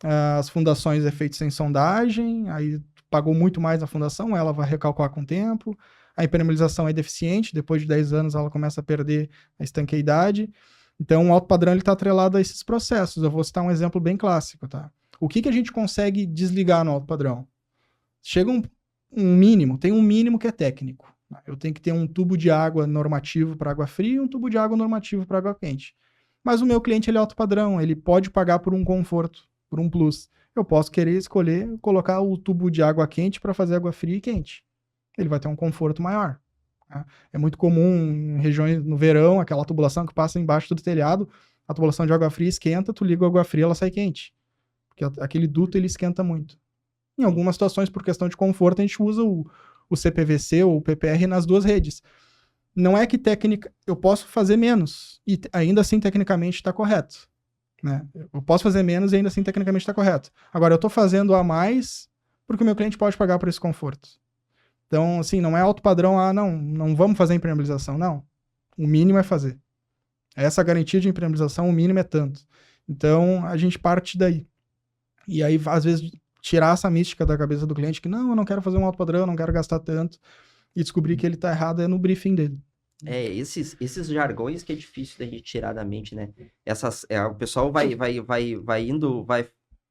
B: as fundações é feito sem sondagem, aí pagou muito mais na fundação, ela vai recalcular com o tempo, a impermeabilização é deficiente, depois de 10 anos ela começa a perder a estanqueidade. Então o alto padrão está atrelado a esses processos. Eu vou citar um exemplo bem clássico, tá? O que a gente consegue desligar no alto padrão? Chega um mínimo, tem um mínimo que é técnico. Eu tenho que ter um tubo de água normativo para água fria e um tubo de água normativo para água quente. Mas o meu cliente ele é alto padrão, ele pode pagar por um conforto, por um plus. Eu posso querer escolher colocar o tubo de água quente para fazer água fria e quente. Ele vai ter um conforto maior. Tá? É muito comum em regiões no verão, aquela tubulação que passa embaixo do telhado, a tubulação de água fria esquenta, tu liga a água fria, ela sai quente. Porque aquele duto ele esquenta muito. Em algumas situações, por questão de conforto, a gente usa o CPVC ou o PPR nas duas redes. Não é que eu posso fazer menos e ainda assim tecnicamente está correto. Né? Eu posso fazer menos e ainda assim tecnicamente está correto. Agora, eu estou fazendo a mais porque o meu cliente pode pagar por esse conforto. Então, assim, não é alto padrão, não vamos fazer impermeabilização. Não. O mínimo é fazer. Essa garantia de impermeabilização, o mínimo é tanto. Então, a gente parte daí. E aí, às vezes, tirar essa mística da cabeça do cliente que não, eu não quero fazer um alto padrão, não quero gastar tanto. E descobrir que ele tá errado é no briefing dele.
A: Esses jargões que é difícil da gente tirar da mente, né? O pessoal vai indo,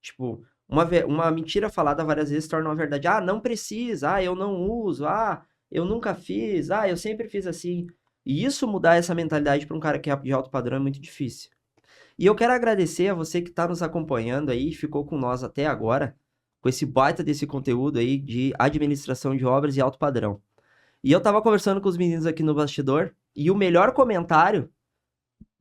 A: tipo, uma mentira falada várias vezes se torna uma verdade. Não precisa, eu não uso, eu nunca fiz, eu sempre fiz assim. E isso mudar essa mentalidade para um cara que é de alto padrão é muito difícil. E eu quero agradecer a você que tá nos acompanhando aí, ficou com nós até agora, com esse baita desse conteúdo aí de administração de obras e alto padrão. E eu tava conversando com os meninos aqui no bastidor, e o melhor comentário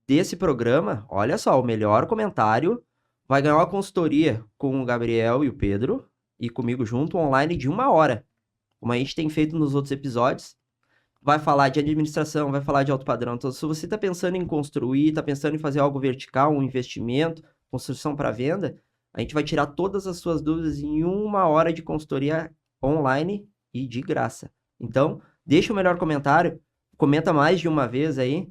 A: desse programa, olha só, o melhor comentário vai ganhar uma consultoria com o Gabriel e o Pedro, e comigo junto, online de 1 hora, como a gente tem feito nos outros episódios. Vai falar de administração, vai falar de alto padrão. Então, se você tá pensando em construir, tá pensando em fazer algo vertical, um investimento, construção para venda, a gente vai tirar todas as suas dúvidas em 1 hora de consultoria online e de graça. Então, deixa o melhor comentário, comenta mais de uma vez aí.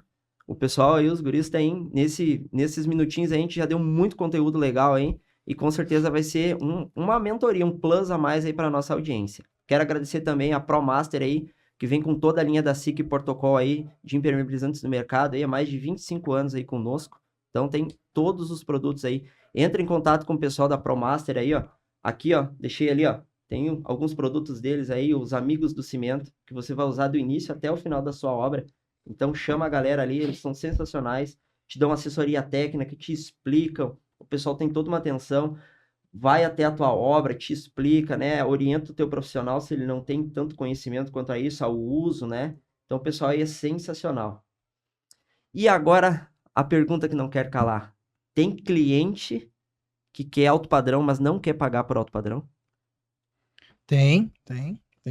A: O pessoal aí, os guris tem nesses minutinhos aí, a gente já deu muito conteúdo legal aí e com certeza vai ser uma mentoria, um plus a mais aí para nossa audiência. Quero agradecer também a ProMaster aí, que vem com toda a linha da SIC Protocol aí de impermeabilizantes no mercado aí há mais de 25 anos aí conosco. Então tem todos os produtos aí. Entra em contato com o pessoal da ProMaster aí, ó. Aqui, ó, deixei ali, ó. Tem alguns produtos deles aí, os Amigos do Cimento, que você vai usar do início até o final da sua obra. Então chama a galera ali, eles são sensacionais. te dão assessoria técnica, te explicam, o pessoal tem toda uma atenção, vai até a tua obra, te explica, né? Orienta o teu profissional se ele não tem tanto conhecimento quanto a isso, ao uso, né? Então o pessoal aí é sensacional. E agora, a pergunta que não quer calar. Tem cliente que quer alto padrão, mas não quer pagar por alto padrão?
B: Tem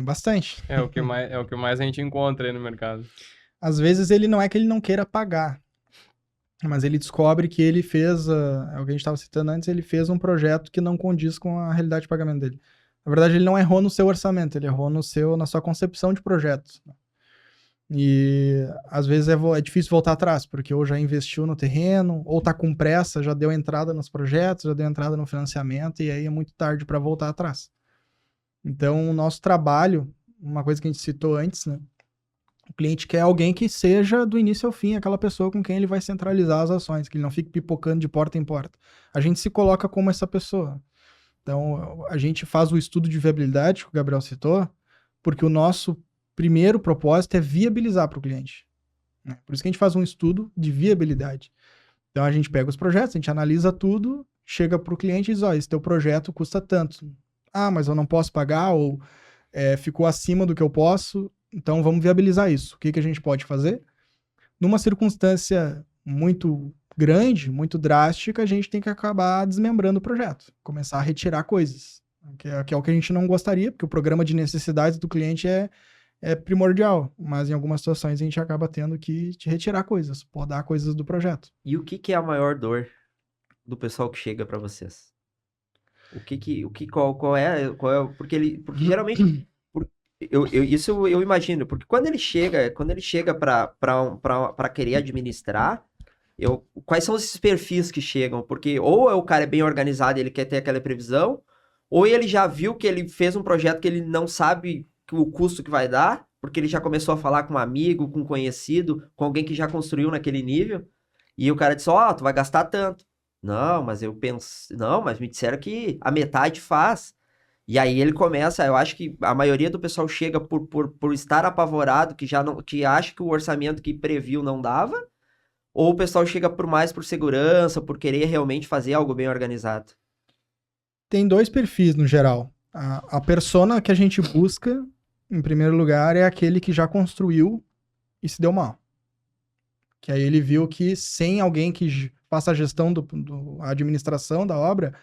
B: bastante.
C: É o que mais a gente encontra aí no mercado.
B: Às vezes ele não é que ele não queira pagar, mas ele descobre que ele fez, é o que a gente estava citando antes, ele fez um projeto que não condiz com a realidade de pagamento dele. Na verdade, ele não errou no seu orçamento, ele errou na sua concepção de projeto. E às vezes é difícil voltar atrás, porque ou já investiu no terreno, ou tá com pressa, já deu entrada nos projetos, já deu entrada no financiamento, e aí é muito tarde para voltar atrás. Então, o nosso trabalho, uma coisa que a gente citou antes, né? O cliente quer alguém que seja do início ao fim, aquela pessoa com quem ele vai centralizar as ações, que ele não fique pipocando de porta em porta. A gente se coloca como essa pessoa. Então, a gente faz o estudo de viabilidade, que o Gabriel citou, porque o nosso primeiro propósito é viabilizar para o cliente. Né? Por isso que a gente faz um estudo de viabilidade. Então, a gente pega os projetos, a gente analisa tudo, chega para o cliente e diz, ó, esse teu projeto custa tanto. Ah, mas eu não posso pagar, ou ficou acima do que eu posso, então vamos viabilizar isso. O que a gente pode fazer? Numa circunstância muito grande, muito drástica, a gente tem que acabar desmembrando o projeto, começar a retirar coisas, que é o que a gente não gostaria, porque o programa de necessidades do cliente é primordial, mas em algumas situações a gente acaba tendo que retirar coisas, podar coisas do projeto.
A: E o que é a maior dor do pessoal que chega para vocês? Qual é, porque geralmente, isso eu imagino, porque quando ele chega para querer administrar, quais são esses perfis que chegam? Porque ou o cara é bem organizado e ele quer ter aquela previsão, ou ele já viu que ele fez um projeto que ele não sabe o custo que vai dar, porque ele já começou a falar com um amigo, com um conhecido, com alguém que já construiu naquele nível, e o cara disse, ó, tu vai gastar tanto. Não, mas eu penso, não, mas me disseram que a metade faz. E aí ele começa, eu acho que a maioria do pessoal chega por estar apavorado, que acha que o orçamento que previu não dava, ou o pessoal chega por segurança, por querer realmente fazer algo bem organizado?
B: Tem dois perfis no geral. A persona que a gente busca, em primeiro lugar, é aquele que já construiu e se deu mal. Que aí ele viu que sem alguém que faça a gestão a administração da obra,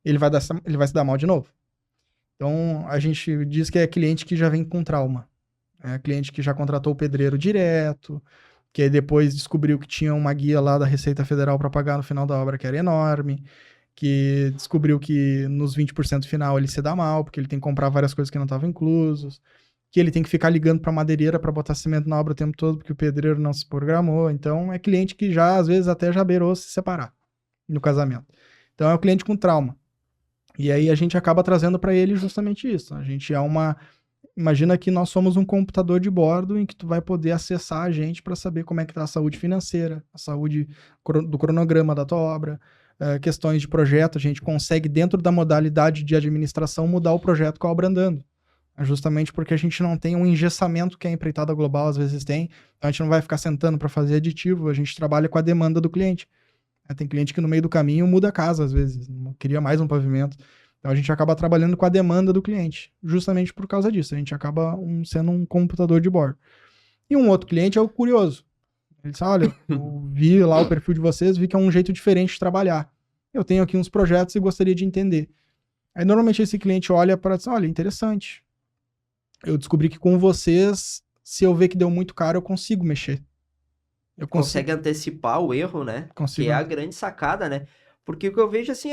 B: ele vai se dar mal de novo. Então, a gente diz que é cliente que já vem com trauma. É cliente que já contratou o pedreiro direto, que aí depois descobriu que tinha uma guia lá da Receita Federal para pagar no final da obra que era enorme, que descobriu que nos 20% final ele se dá mal, porque ele tem que comprar várias coisas que não estavam inclusos, que ele tem que ficar ligando para madeireira para botar cimento na obra o tempo todo, porque o pedreiro não se programou. Então, é cliente que já, às vezes, até já beirou se separar no casamento. Então, é um cliente com trauma. E aí, a gente acaba trazendo para ele justamente isso. A gente imagina que nós somos um computador de bordo em que tu vai poder acessar a gente para saber como é que tá a saúde financeira, a saúde do cronograma da tua obra, questões de projeto. A gente consegue, dentro da modalidade de administração, mudar o projeto com a obra andando. Justamente porque a gente não tem um engessamento que a empreitada global às vezes tem. Então a gente não vai ficar sentando para fazer aditivo, a gente trabalha com a demanda do cliente. Tem cliente que no meio do caminho muda a casa às vezes, queria mais um pavimento. Então a gente acaba trabalhando com a demanda do cliente, justamente por causa disso. A gente acaba sendo um computador de bordo. E um outro cliente é o curioso. Ele diz, olha, eu vi lá o perfil de vocês, vi que é um jeito diferente de trabalhar. Eu tenho aqui uns projetos e gostaria de entender. Aí normalmente esse cliente olha para dizer, olha, interessante. Eu descobri que com vocês, se eu ver que deu muito caro, eu consigo mexer.
A: Consegue antecipar o erro, né?
B: Consigo.
A: Que é a grande sacada, né? Porque o que eu vejo assim,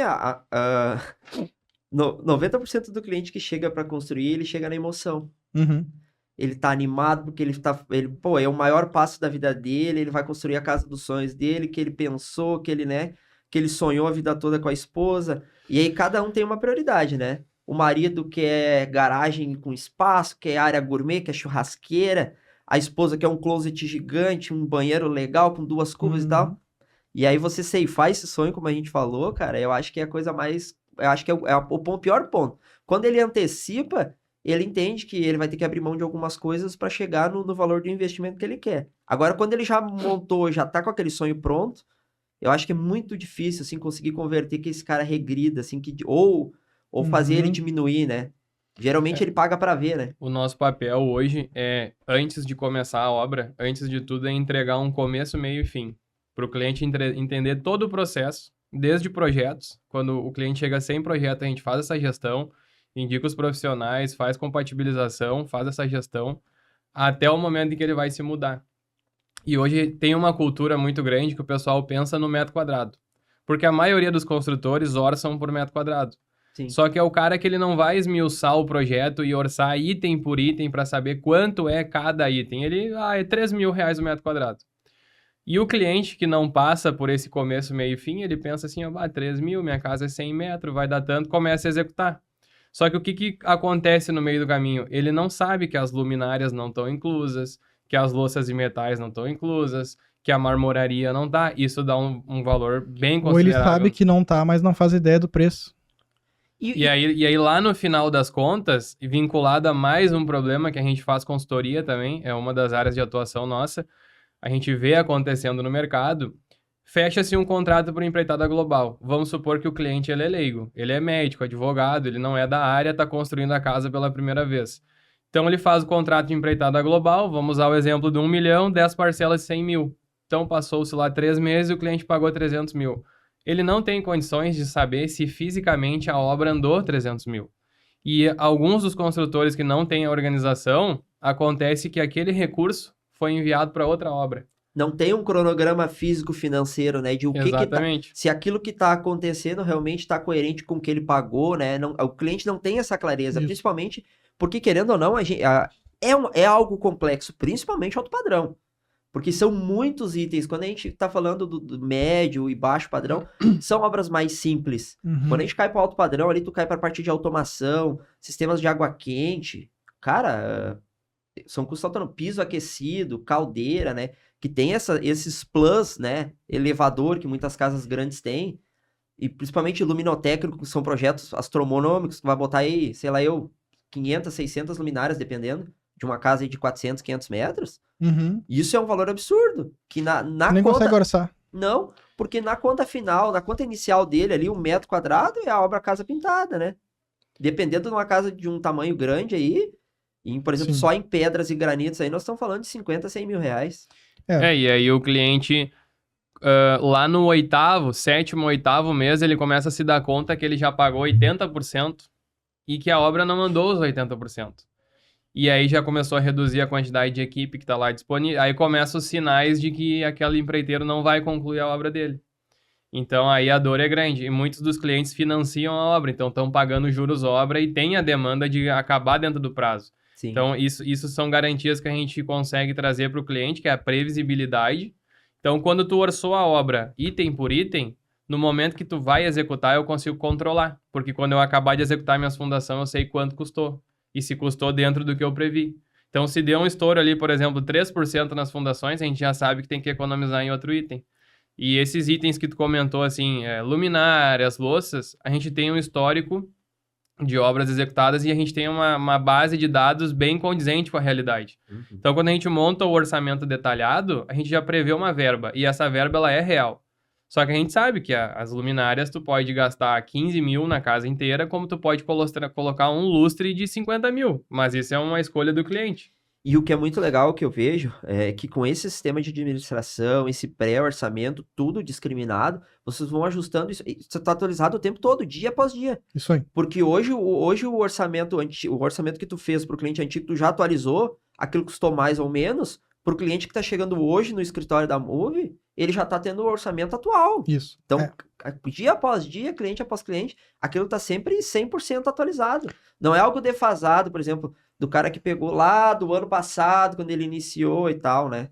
A: 90% do cliente que chega para construir, ele chega na emoção.
B: Uhum.
A: Ele tá animado porque é o maior passo da vida dele, ele vai construir a casa dos sonhos dele, que ele pensou, que ele sonhou a vida toda com a esposa. E aí cada um tem uma prioridade, né? O marido quer garagem com espaço, quer área gourmet, quer churrasqueira. A esposa quer um closet gigante, um banheiro legal com 2 cubas e tal. E aí você ceifar esse sonho, como a gente falou, cara, eu acho que é a coisa mais... Eu acho que é o pior ponto. Quando ele antecipa, ele entende que ele vai ter que abrir mão de algumas coisas para chegar no valor do investimento que ele quer. Agora, quando ele já montou, já tá com aquele sonho pronto, eu acho que é muito difícil, assim, conseguir converter que esse cara regrida, assim, ou fazer ele diminuir, né? Geralmente ele paga pra ver, né?
C: O nosso papel hoje é, antes de começar a obra, antes de tudo, é entregar um começo, meio e fim. Para o cliente entender todo o processo, desde projetos. Quando o cliente chega sem projeto, a gente faz essa gestão, indica os profissionais, faz compatibilização, faz essa gestão, até o momento em que ele vai se mudar. E hoje tem uma cultura muito grande que o pessoal pensa no metro quadrado. Porque a maioria dos construtores orçam por metro quadrado.
A: Sim.
C: Só que é o cara que ele não vai esmiuçar o projeto e orçar item por item para saber quanto é cada item. Ele, é 3 mil reais o metro quadrado. E o cliente que não passa por esse começo, meio e fim, ele pensa assim, 3 mil, minha casa é 100 metros, vai dar tanto, começa a executar. Só que o que acontece no meio do caminho? Ele não sabe que as luminárias não estão inclusas, que as louças e metais não estão inclusas, que a marmoraria não tá. Isso dá um valor bem considerável.
B: Ou ele sabe que não tá, mas não faz ideia do preço.
C: E aí, lá no final das contas, vinculado a mais um problema que a gente faz consultoria também, é uma das áreas de atuação nossa, a gente vê acontecendo no mercado, fecha-se um contrato por empreitada global. Vamos supor que o cliente ele é leigo, ele é médico, advogado, ele não é da área, está construindo a casa pela primeira vez. Então ele faz o contrato de empreitada global, vamos usar o exemplo de 1 milhão, 10 parcelas de 100 mil. Então passou-se lá 3 meses e o cliente pagou 300 mil. Ele não tem condições de saber se fisicamente a obra andou 300 mil. E alguns dos construtores que não têm a organização, acontece que aquele recurso foi enviado para outra obra.
A: Não tem um cronograma físico-financeiro, né? De o que
C: Exatamente.
A: se aquilo que está acontecendo realmente está coerente com o que ele pagou, né? Não, o cliente não tem essa clareza,
B: Isso.
A: principalmente porque, querendo ou não, é algo complexo, principalmente alto padrão. Porque são muitos itens. Quando a gente está falando do médio e baixo padrão, são obras mais simples. Quando a gente cai para o alto padrão, ali tu cai para a parte de automação, sistemas de água quente. Cara, são custos autónomos, piso aquecido, caldeira, né? Que tem esses plus, né? Elevador que muitas casas grandes têm. E principalmente luminotécnico, que são projetos astronômicos, que vai botar aí, sei lá, 500, 600 luminárias, dependendo, de uma casa aí de 400, 500 metros. Isso é um valor absurdo. Que na
B: Nem
A: conta...
B: consegue orçar.
A: Não, porque na conta final, na conta inicial dele ali, 1 metro quadrado é a obra casa pintada, né? Dependendo de uma casa de um tamanho grande aí, por exemplo,
B: Sim.
A: só em pedras e granitos aí, nós estamos falando de 50, 100 mil reais.
C: E aí o cliente, lá no sétimo, oitavo mês, ele começa a se dar conta que ele já pagou 80% e que a obra não andou os 80%. E aí já começou a reduzir a quantidade de equipe que está lá disponível. Aí começam os sinais de que aquele empreiteiro não vai concluir a obra dele. Então aí a dor é grande. E muitos dos clientes financiam a obra, então estão pagando juros obra e tem a demanda de acabar dentro do prazo.
A: Sim.
C: Então isso são garantias que a gente consegue trazer para o cliente, que é a previsibilidade. Então quando tu orçou a obra item por item, no momento que tu vai executar eu consigo controlar. Porque quando eu acabar de executar minhas fundações eu sei quanto custou. E se custou dentro do que eu previ. Então, se deu um estouro ali, por exemplo, 3% nas fundações, a gente já sabe que tem que economizar em outro item. E esses itens que tu comentou, assim, luminárias, louças, a gente tem um histórico de obras executadas e a gente tem uma base de dados bem condizente com a realidade. Então, quando a gente monta o orçamento detalhado, a gente já prevê uma verba. E essa verba, ela é real. Só que a gente sabe que as luminárias tu pode gastar 15 mil na casa inteira, como tu pode colocar um lustre de 50 mil. Mas isso é uma escolha do cliente.
A: E o que é muito legal que eu vejo é que com esse sistema de administração, esse pré-orçamento, tudo discriminado, vocês vão ajustando isso. Isso está atualizado o tempo todo, dia após dia.
B: Isso aí.
A: Porque hoje o orçamento que tu fez para o cliente antigo, tu já atualizou, aquilo custou mais ou menos. Para o cliente que está chegando hoje no escritório da Move, ele já está tendo o orçamento atual.
B: Isso.
A: Então, dia após dia, cliente após cliente, aquilo está sempre 100% atualizado. Não é algo defasado, por exemplo, do cara que pegou lá do ano passado, quando ele iniciou e tal, né?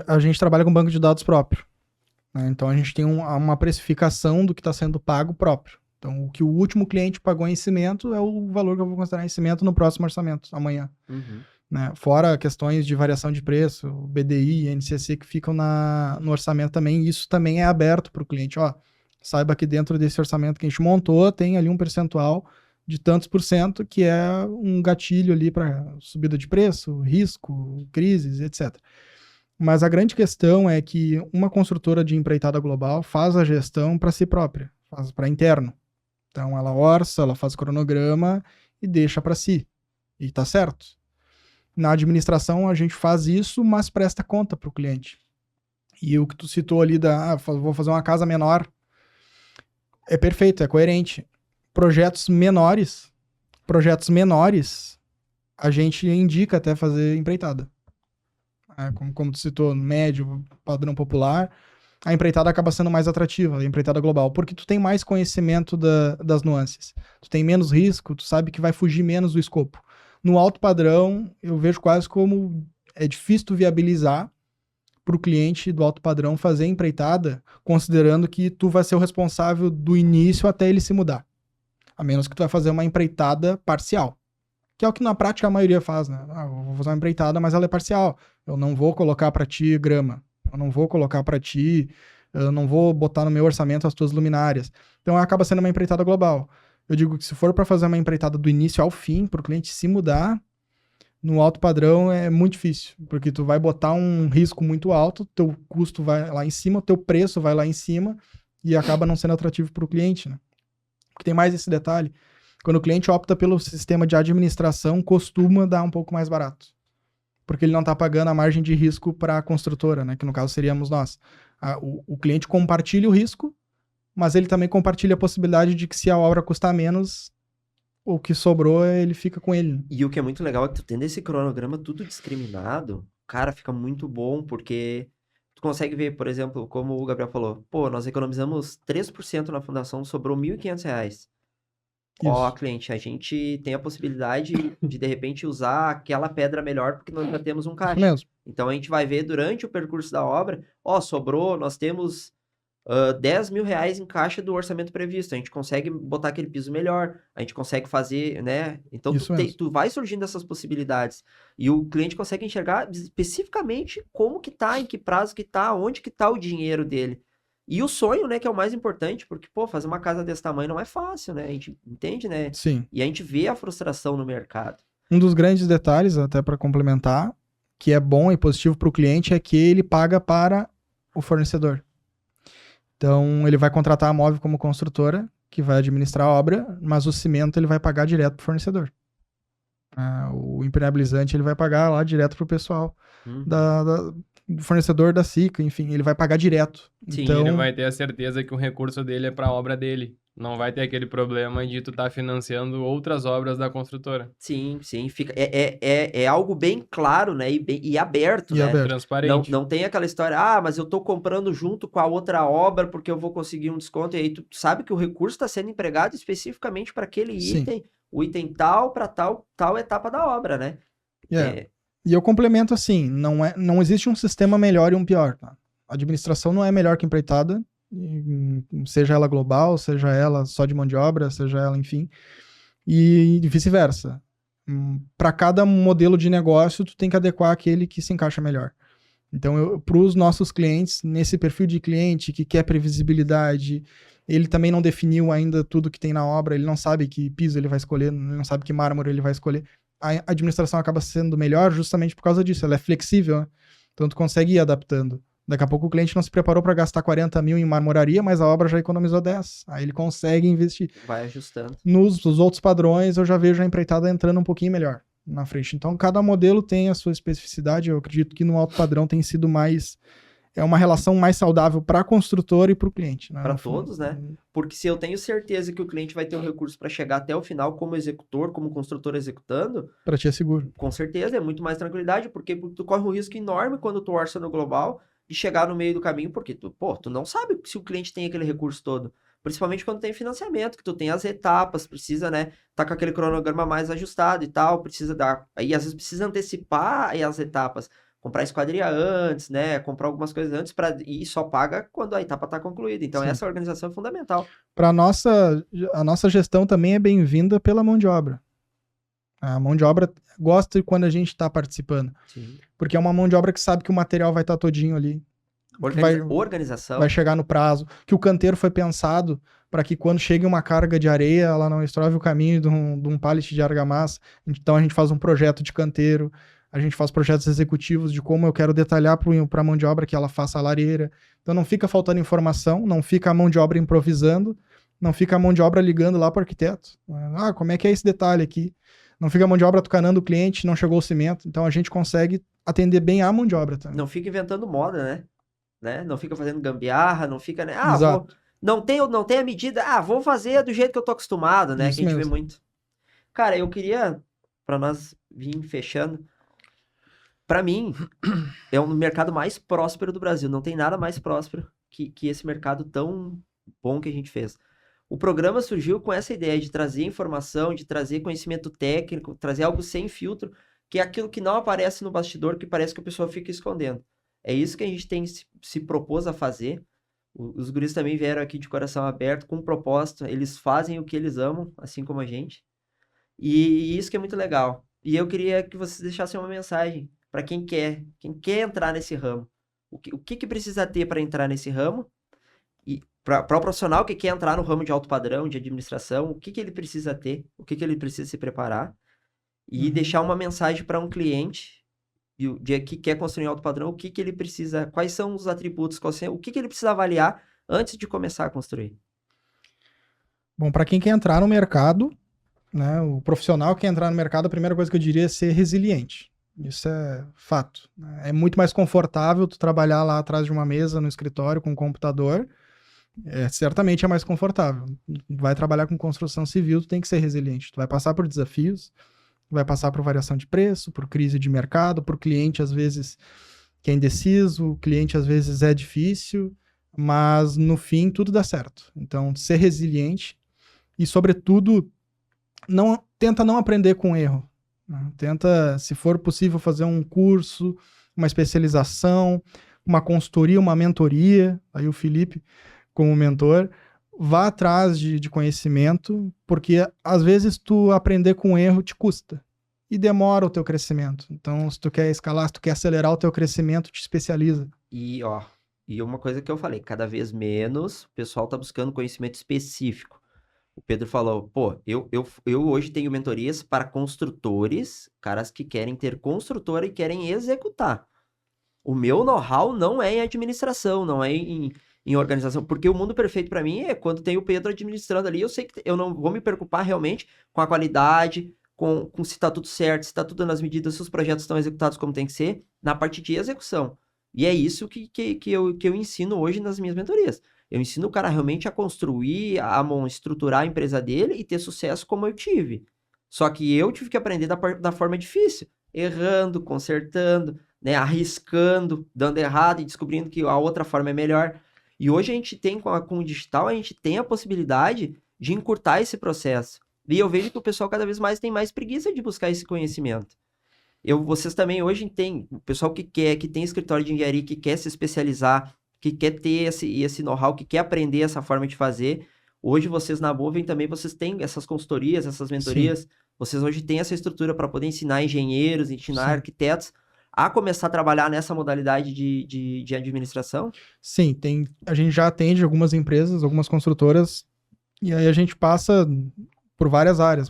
B: A gente trabalha com banco de dados próprio. Né? Então, a gente tem uma precificação do que está sendo pago próprio. Então, o que o último cliente pagou em cimento é o valor que eu vou considerar em cimento no próximo orçamento, amanhã. Né? Fora questões de variação de preço, BDI, NCC que ficam no orçamento também, isso também é aberto para o cliente. Saiba que dentro desse orçamento que a gente montou, tem ali um percentual de tantos por cento que é um gatilho ali para subida de preço, risco, crises, etc. Mas a grande questão é que uma construtora de empreitada global faz a gestão para si própria, faz para interno. Então ela orça, ela faz cronograma e deixa para si. E tá certo. Na administração a gente faz isso, mas presta conta para o cliente. E o que tu citou ali vou fazer uma casa menor, é perfeito, é coerente. Projetos menores, a gente indica até fazer empreitada. Como tu citou, médio, padrão popular, a empreitada acaba sendo mais atrativa, a empreitada global, porque tu tem mais conhecimento das nuances. Tu tem menos risco, tu sabe que vai fugir menos do escopo. No alto padrão, eu vejo quase como é difícil tu viabilizar para o cliente do alto padrão fazer empreitada, considerando que tu vai ser o responsável do início até ele se mudar. A menos que tu vai fazer uma empreitada parcial. Que é o que na prática a maioria faz, né? Eu vou fazer uma empreitada, mas ela é parcial. Eu não vou colocar para ti grama. Eu não vou botar no meu orçamento as tuas luminárias. Então acaba sendo uma empreitada global. Eu digo que se for para fazer uma empreitada do início ao fim, para o cliente se mudar, no alto padrão é muito difícil, porque tu vai botar um risco muito alto, teu custo vai lá em cima, teu preço vai lá em cima e acaba não sendo atrativo para o cliente, né? Porque tem mais esse detalhe. Quando o cliente opta pelo sistema de administração, costuma dar um pouco mais barato. Porque ele não está pagando a margem de risco para a construtora, né? Que no caso seríamos nós. O cliente compartilha o risco, mas ele também compartilha a possibilidade de que se a obra custar menos, o que sobrou, ele fica com ele.
A: E o que é muito legal é que tu tendo esse cronograma tudo discriminado, cara, fica muito bom, porque tu consegue ver, por exemplo, como o Gabriel falou, pô, nós economizamos 3% na fundação, sobrou R$ 1.500. Ó, cliente, a gente tem a possibilidade de repente, usar aquela pedra melhor, porque nós já temos um caixa.
B: Mesmo.
A: Então, a gente vai ver durante o percurso da obra, sobrou, nós temos R$ 10.000 em caixa do orçamento previsto. A gente consegue botar aquele piso melhor, a gente consegue fazer, né? Então, tu vai surgindo essas possibilidades. E o cliente consegue enxergar especificamente como que tá, em que prazo que tá, onde que tá o dinheiro dele. E o sonho, né, que é o mais importante, porque, pô, fazer uma casa desse tamanho não é fácil, né? A gente entende, né?
B: Sim.
A: E a gente vê a frustração no mercado.
B: Um dos grandes detalhes, até para complementar, que é bom e positivo para o cliente, é que ele paga para o fornecedor. Então, ele vai contratar a Move como construtora, que vai administrar a obra, mas o cimento ele vai pagar direto para o fornecedor. O impermeabilizante ele vai pagar lá direto para o pessoal do fornecedor da SICA, enfim, ele vai pagar direto.
C: Sim,
B: então,
C: ele vai ter a certeza que o recurso dele é para a obra dele. Não vai ter aquele problema de tu estar financiando outras obras da construtora.
A: Sim, fica, é algo bem claro, né, e aberto, né?
C: Transparente.
A: Não tem aquela história, mas eu tô comprando junto com a outra obra porque eu vou conseguir um desconto, e aí tu sabe que o recurso está sendo empregado especificamente para aquele item, o item tal para tal etapa da obra, né?
B: E eu complemento assim, não existe um sistema melhor e um pior, tá? A administração não é melhor que empreitada, seja ela global, seja ela só de mão de obra, seja ela, enfim, e vice-versa. Para cada modelo de negócio, tu tem que adequar aquele que se encaixa melhor. Então, para os nossos clientes, nesse perfil de cliente que quer previsibilidade, ele também não definiu ainda tudo que tem na obra, ele não sabe que piso ele vai escolher, ele não sabe que mármore ele vai escolher. A administração acaba sendo melhor justamente por causa disso, ela é flexível, né? Então tu consegue ir adaptando. Daqui a pouco o cliente não se preparou para gastar 40 mil em marmoraria, mas a obra já economizou 10. Aí ele consegue investir.
A: Vai ajustando.
B: Nos outros padrões eu já vejo a empreitada entrando um pouquinho melhor na frente. Então cada modelo tem a sua especificidade, eu acredito que no alto padrão tem sido mais... É uma relação mais saudável para a construtora e para o cliente. Né?
A: Para todos, né? Porque se eu tenho certeza que o cliente vai ter um recurso para chegar até o final como executor, como construtor executando...
B: Para ti é seguro.
A: Com certeza, é muito mais tranquilidade, porque tu corre um risco enorme quando tu orça no global de chegar no meio do caminho, porque tu não sabe se o cliente tem aquele recurso todo. Principalmente quando tem financiamento, que tu tem as etapas, precisa, né, tá com aquele cronograma mais ajustado e tal, precisa dar... Aí às vezes precisa antecipar aí as etapas. Comprar esquadria antes, né? Comprar algumas coisas antes e só paga quando a etapa está concluída. Então, essa organização é fundamental.
B: Para a nossa gestão também é bem-vinda pela mão de obra. A mão de obra gosta quando a gente está participando.
A: Sim.
B: Porque é uma mão de obra que sabe que o material vai estar todinho ali.
A: Organização.
B: Vai chegar no prazo. Que o canteiro foi pensado para que quando chegue uma carga de areia, ela não estrove o caminho de um pallet de argamassa. Então, a gente faz um projeto de canteiro. A gente faz projetos executivos de como eu quero detalhar para a mão de obra que ela faça a lareira. Então não fica faltando informação, não fica a mão de obra improvisando, não fica a mão de obra ligando lá para o arquiteto. Ah, como é que é esse detalhe aqui? Não fica a mão de obra tucanando o cliente, não chegou o cimento. Então a gente consegue atender bem a mão de obra também.
A: Não fica inventando moda, né? Não fica fazendo gambiarra, não fica, né?
B: Exato.
A: Não tem a medida, vou fazer do jeito que eu tô acostumado, né?
B: Isso
A: Que a gente vê
B: mesmo.
A: muito. Cara, eu queria, para nós vir fechando, para mim, é um mercado mais próspero do Brasil. Não tem nada mais próspero que esse mercado tão bom que a gente fez. O programa surgiu com essa ideia de trazer informação, de trazer conhecimento técnico, trazer algo sem filtro, que é aquilo que não aparece no bastidor, que parece que a pessoa fica escondendo. É isso que a gente tem se propôs a fazer. Os guris também vieram aqui de coração aberto, com propósito. Eles fazem o que eles amam, assim como a gente. E isso que é muito legal. E eu queria que vocês deixassem uma mensagem para quem quer entrar nesse ramo. O que precisa ter para entrar nesse ramo? E para o profissional que quer entrar no ramo de alto padrão, de administração, o que ele precisa ter? O que ele precisa se preparar? E deixar uma mensagem para um cliente que quer construir um alto padrão, o que ele precisa, quais são os atributos, o que ele precisa avaliar antes de começar a construir.
B: Bom, para quem quer entrar no mercado, né, o profissional que quer entrar no mercado, a primeira coisa que eu diria é ser resiliente. Isso é fato. É muito mais confortável tu trabalhar lá atrás de uma mesa, no escritório, com um computador. Certamente é mais confortável. Vai trabalhar com construção civil, tu tem que ser resiliente. Tu vai passar por desafios, vai passar por variação de preço, por crise de mercado, por cliente às vezes que é indeciso, o cliente às vezes é difícil, mas no fim tudo dá certo. Então, ser resiliente e, sobretudo, tenta não aprender com erro. Né? Tenta, se for possível, fazer um curso, uma especialização, uma consultoria, uma mentoria. Aí o Felipe, como mentor, vá atrás de conhecimento, porque às vezes tu aprender com erro te custa e demora o teu crescimento. Então, se tu quer escalar, se tu quer acelerar o teu crescimento, te especializa.
A: E uma coisa que eu falei, cada vez menos o pessoal tá buscando conhecimento específico. O Pedro falou, pô, eu hoje tenho mentorias para construtores, caras que querem ter construtora e querem executar. O meu know-how não é em administração, não é em organização, porque o mundo perfeito para mim é quando tem o Pedro administrando ali, eu sei que eu não vou me preocupar realmente com a qualidade, com se está tudo certo, se está tudo nas medidas, se os projetos estão executados como tem que ser, na parte de execução. E é isso que eu ensino hoje nas minhas mentorias. Eu ensino o cara realmente a construir, a estruturar a empresa dele e ter sucesso como eu tive. Só que eu tive que aprender da forma difícil, errando, consertando, né, arriscando, dando errado e descobrindo que a outra forma é melhor. E hoje a gente tem, com o digital, a gente tem a possibilidade de encurtar esse processo. E eu vejo que o pessoal cada vez mais tem mais preguiça de buscar esse conhecimento. Vocês também hoje têm, o pessoal que tem escritório de engenharia, que quer se especializar, que quer ter esse know-how, que quer aprender essa forma de fazer. Hoje vocês na Movem também, vocês têm essas consultorias, essas mentorias. Sim. Vocês hoje têm essa estrutura para poder ensinar engenheiros, ensinar Sim. arquitetos a começar a trabalhar nessa modalidade de administração? Sim,
B: a gente já atende algumas empresas, algumas construtoras, e aí a gente passa por várias áreas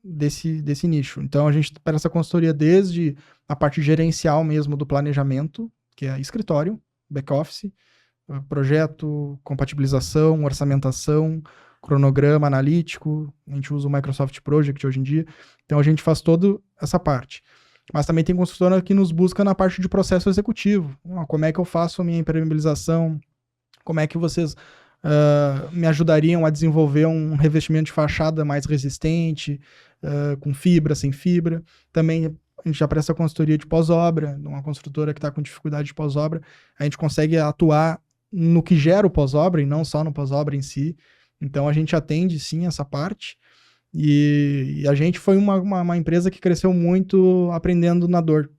B: desse nicho. Então a gente presta consultoria desde a parte gerencial mesmo do planejamento, que é escritório, back-office, projeto, compatibilização, orçamentação, cronograma analítico, a gente usa o Microsoft Project hoje em dia, então a gente faz toda essa parte. Mas também tem consultora que nos busca na parte de processo executivo. Como é que eu faço a minha impermeabilização? Como é que vocês me ajudariam a desenvolver um revestimento de fachada mais resistente, com fibra, sem fibra? Também a gente já presta consultoria de pós-obra, uma construtora que está com dificuldade de pós-obra. A gente consegue atuar no que gera o pós-obra e não só no pós-obra em si. Então a gente atende sim essa parte. E a gente foi uma empresa que cresceu muito aprendendo na dor.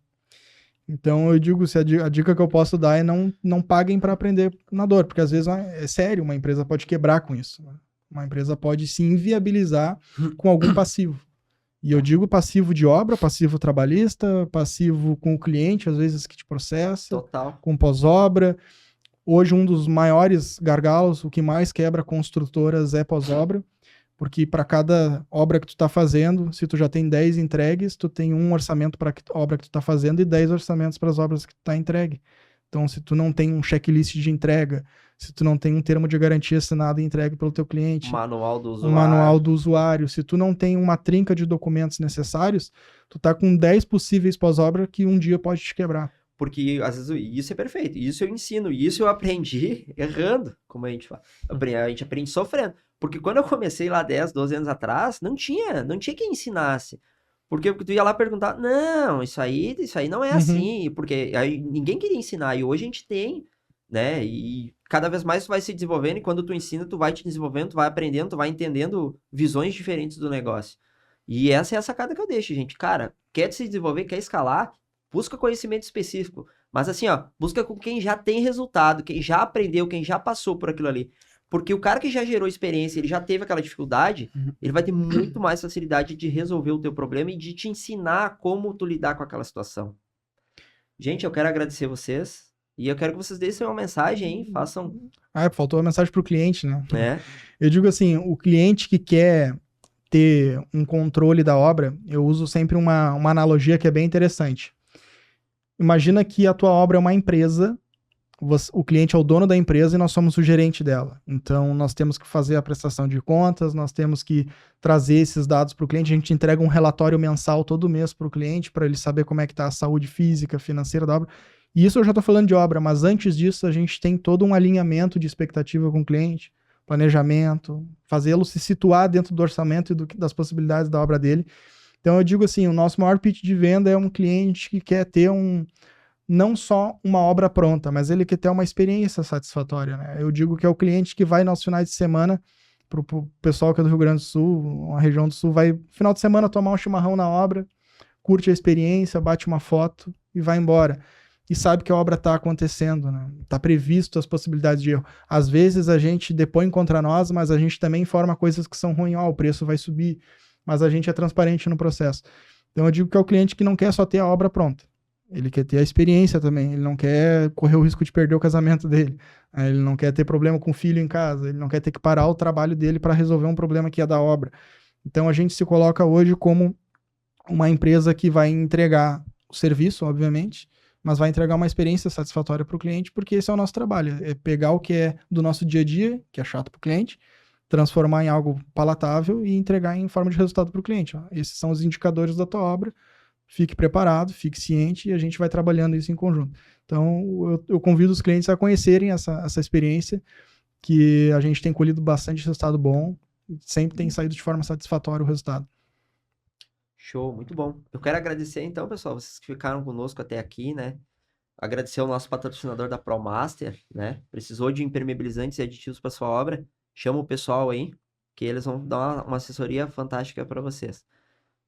B: Então eu digo, se a dica que eu posso dar é não paguem para aprender na dor, porque às vezes é sério, uma empresa pode quebrar com isso. Uma empresa pode se inviabilizar com algum passivo. E eu digo passivo de obra, passivo trabalhista, passivo com o cliente, às vezes que te processa,
A: Total.
B: Com pós-obra. Hoje um dos maiores gargalos, o que mais quebra construtoras é pós-obra, Porque para cada obra que tu tá fazendo, se tu já tem 10 entregues, tu tem um orçamento para a obra que tu tá fazendo e 10 orçamentos para as obras que tu tá entregue. Então, se tu não tem um checklist de entrega, se tu não tem um termo de garantia assinado e entregue pelo teu cliente,
A: Manual do
B: um
A: usuário.
B: manual do usuário, se tu não tem uma trinca de documentos necessários, tu tá com 10 possíveis pós-obra que um dia pode te quebrar.
A: Porque, às vezes, isso é perfeito. Isso eu ensino. Isso eu aprendi errando, como a gente fala. A gente aprende sofrendo. Porque quando eu comecei lá 10, 12 anos atrás, não tinha quem ensinasse. Porque tu ia lá perguntar, não, isso aí não é assim. Porque aí ninguém queria ensinar. E hoje a gente tem, né? E cada vez mais tu vai se desenvolvendo. E quando tu ensina, tu vai te desenvolvendo, tu vai aprendendo, tu vai entendendo visões diferentes do negócio. E essa é a sacada que eu deixo, gente. Cara, quer se desenvolver, quer escalar, busca conhecimento específico. Mas assim, ó, busca com quem já tem resultado, quem já aprendeu, quem já passou por aquilo ali. Porque o cara que já gerou experiência, ele já teve aquela dificuldade, ele vai ter muito mais facilidade de resolver o teu problema e de te ensinar como tu lidar com aquela situação. Gente, eu quero agradecer vocês e eu quero que vocês deixem uma mensagem, hein? Façam...
B: Faltou a mensagem pro cliente, né?
A: É.
B: Eu digo assim, o cliente que quer ter um controle da obra, eu uso sempre uma analogia que é bem interessante. Imagina que a tua obra é uma empresa, o cliente é o dono da empresa e nós somos o gerente dela. Então, nós temos que fazer a prestação de contas, nós temos que trazer esses dados para o cliente. A gente entrega um relatório mensal todo mês para o cliente, para ele saber como é que está a saúde física, financeira da obra. E isso eu já estou falando de obra, mas antes disso a gente tem todo um alinhamento de expectativa com o cliente, planejamento, fazê-lo se situar dentro do orçamento e das possibilidades da obra dele. Então eu digo assim, o nosso maior pitch de venda é um cliente que quer ter não só uma obra pronta, mas ele quer ter uma experiência satisfatória, né? Eu digo que é o cliente que vai nos finais de semana, pro pessoal que é do Rio Grande do Sul, uma região do Sul, vai final de semana tomar um chimarrão na obra, curte a experiência, bate uma foto e vai embora. E sabe que a obra está acontecendo, né? Está previsto as possibilidades de erro. Às vezes a gente depõe contra nós, mas a gente também informa coisas que são ruins. O preço vai subir, mas a gente é transparente no processo. Então eu digo que é o cliente que não quer só ter a obra pronta. Ele quer ter a experiência também. Ele não quer correr o risco de perder o casamento dele. Ele não quer ter problema com o filho em casa. Ele não quer ter que parar o trabalho dele para resolver um problema que é da obra. Então a gente se coloca hoje como uma empresa que vai entregar o serviço, obviamente, mas vai entregar uma experiência satisfatória para o cliente, porque esse é o nosso trabalho. É pegar o que é do nosso dia a dia, que é chato para o cliente, transformar em algo palatável e entregar em forma de resultado para o cliente. Esses são os indicadores da tua obra. Fique preparado, fique ciente e a gente vai trabalhando isso em conjunto. Então, eu convido os clientes a conhecerem essa experiência, que a gente tem colhido bastante resultado bom, sempre tem saído de forma satisfatória o resultado.
A: Show, muito bom. Eu quero agradecer então, pessoal, vocês que ficaram conosco até aqui, né? Agradecer ao nosso patrocinador da ProMaster, né? Precisou de impermeabilizantes e aditivos para sua obra? Chama o pessoal aí, que eles vão dar uma assessoria fantástica para vocês.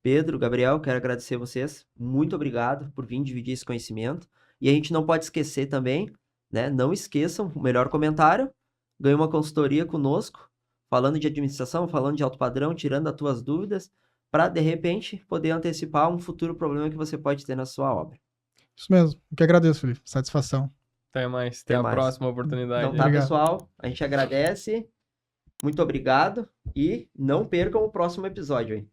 A: Pedro, Gabriel, quero agradecer vocês. Muito obrigado por vir dividir esse conhecimento. E a gente não pode esquecer também, né? Não esqueçam, o melhor comentário, ganha uma consultoria conosco, falando de administração, falando de alto padrão, tirando as tuas dúvidas, para, de repente, poder antecipar um futuro problema que você pode ter na sua obra.
B: Isso mesmo. Eu que agradeço, Felipe. Satisfação.
C: Até mais. Até a próxima oportunidade.
A: Então tá,
B: Obrigado.
A: pessoal. A gente agradece. Muito obrigado. E não percam o próximo episódio, hein?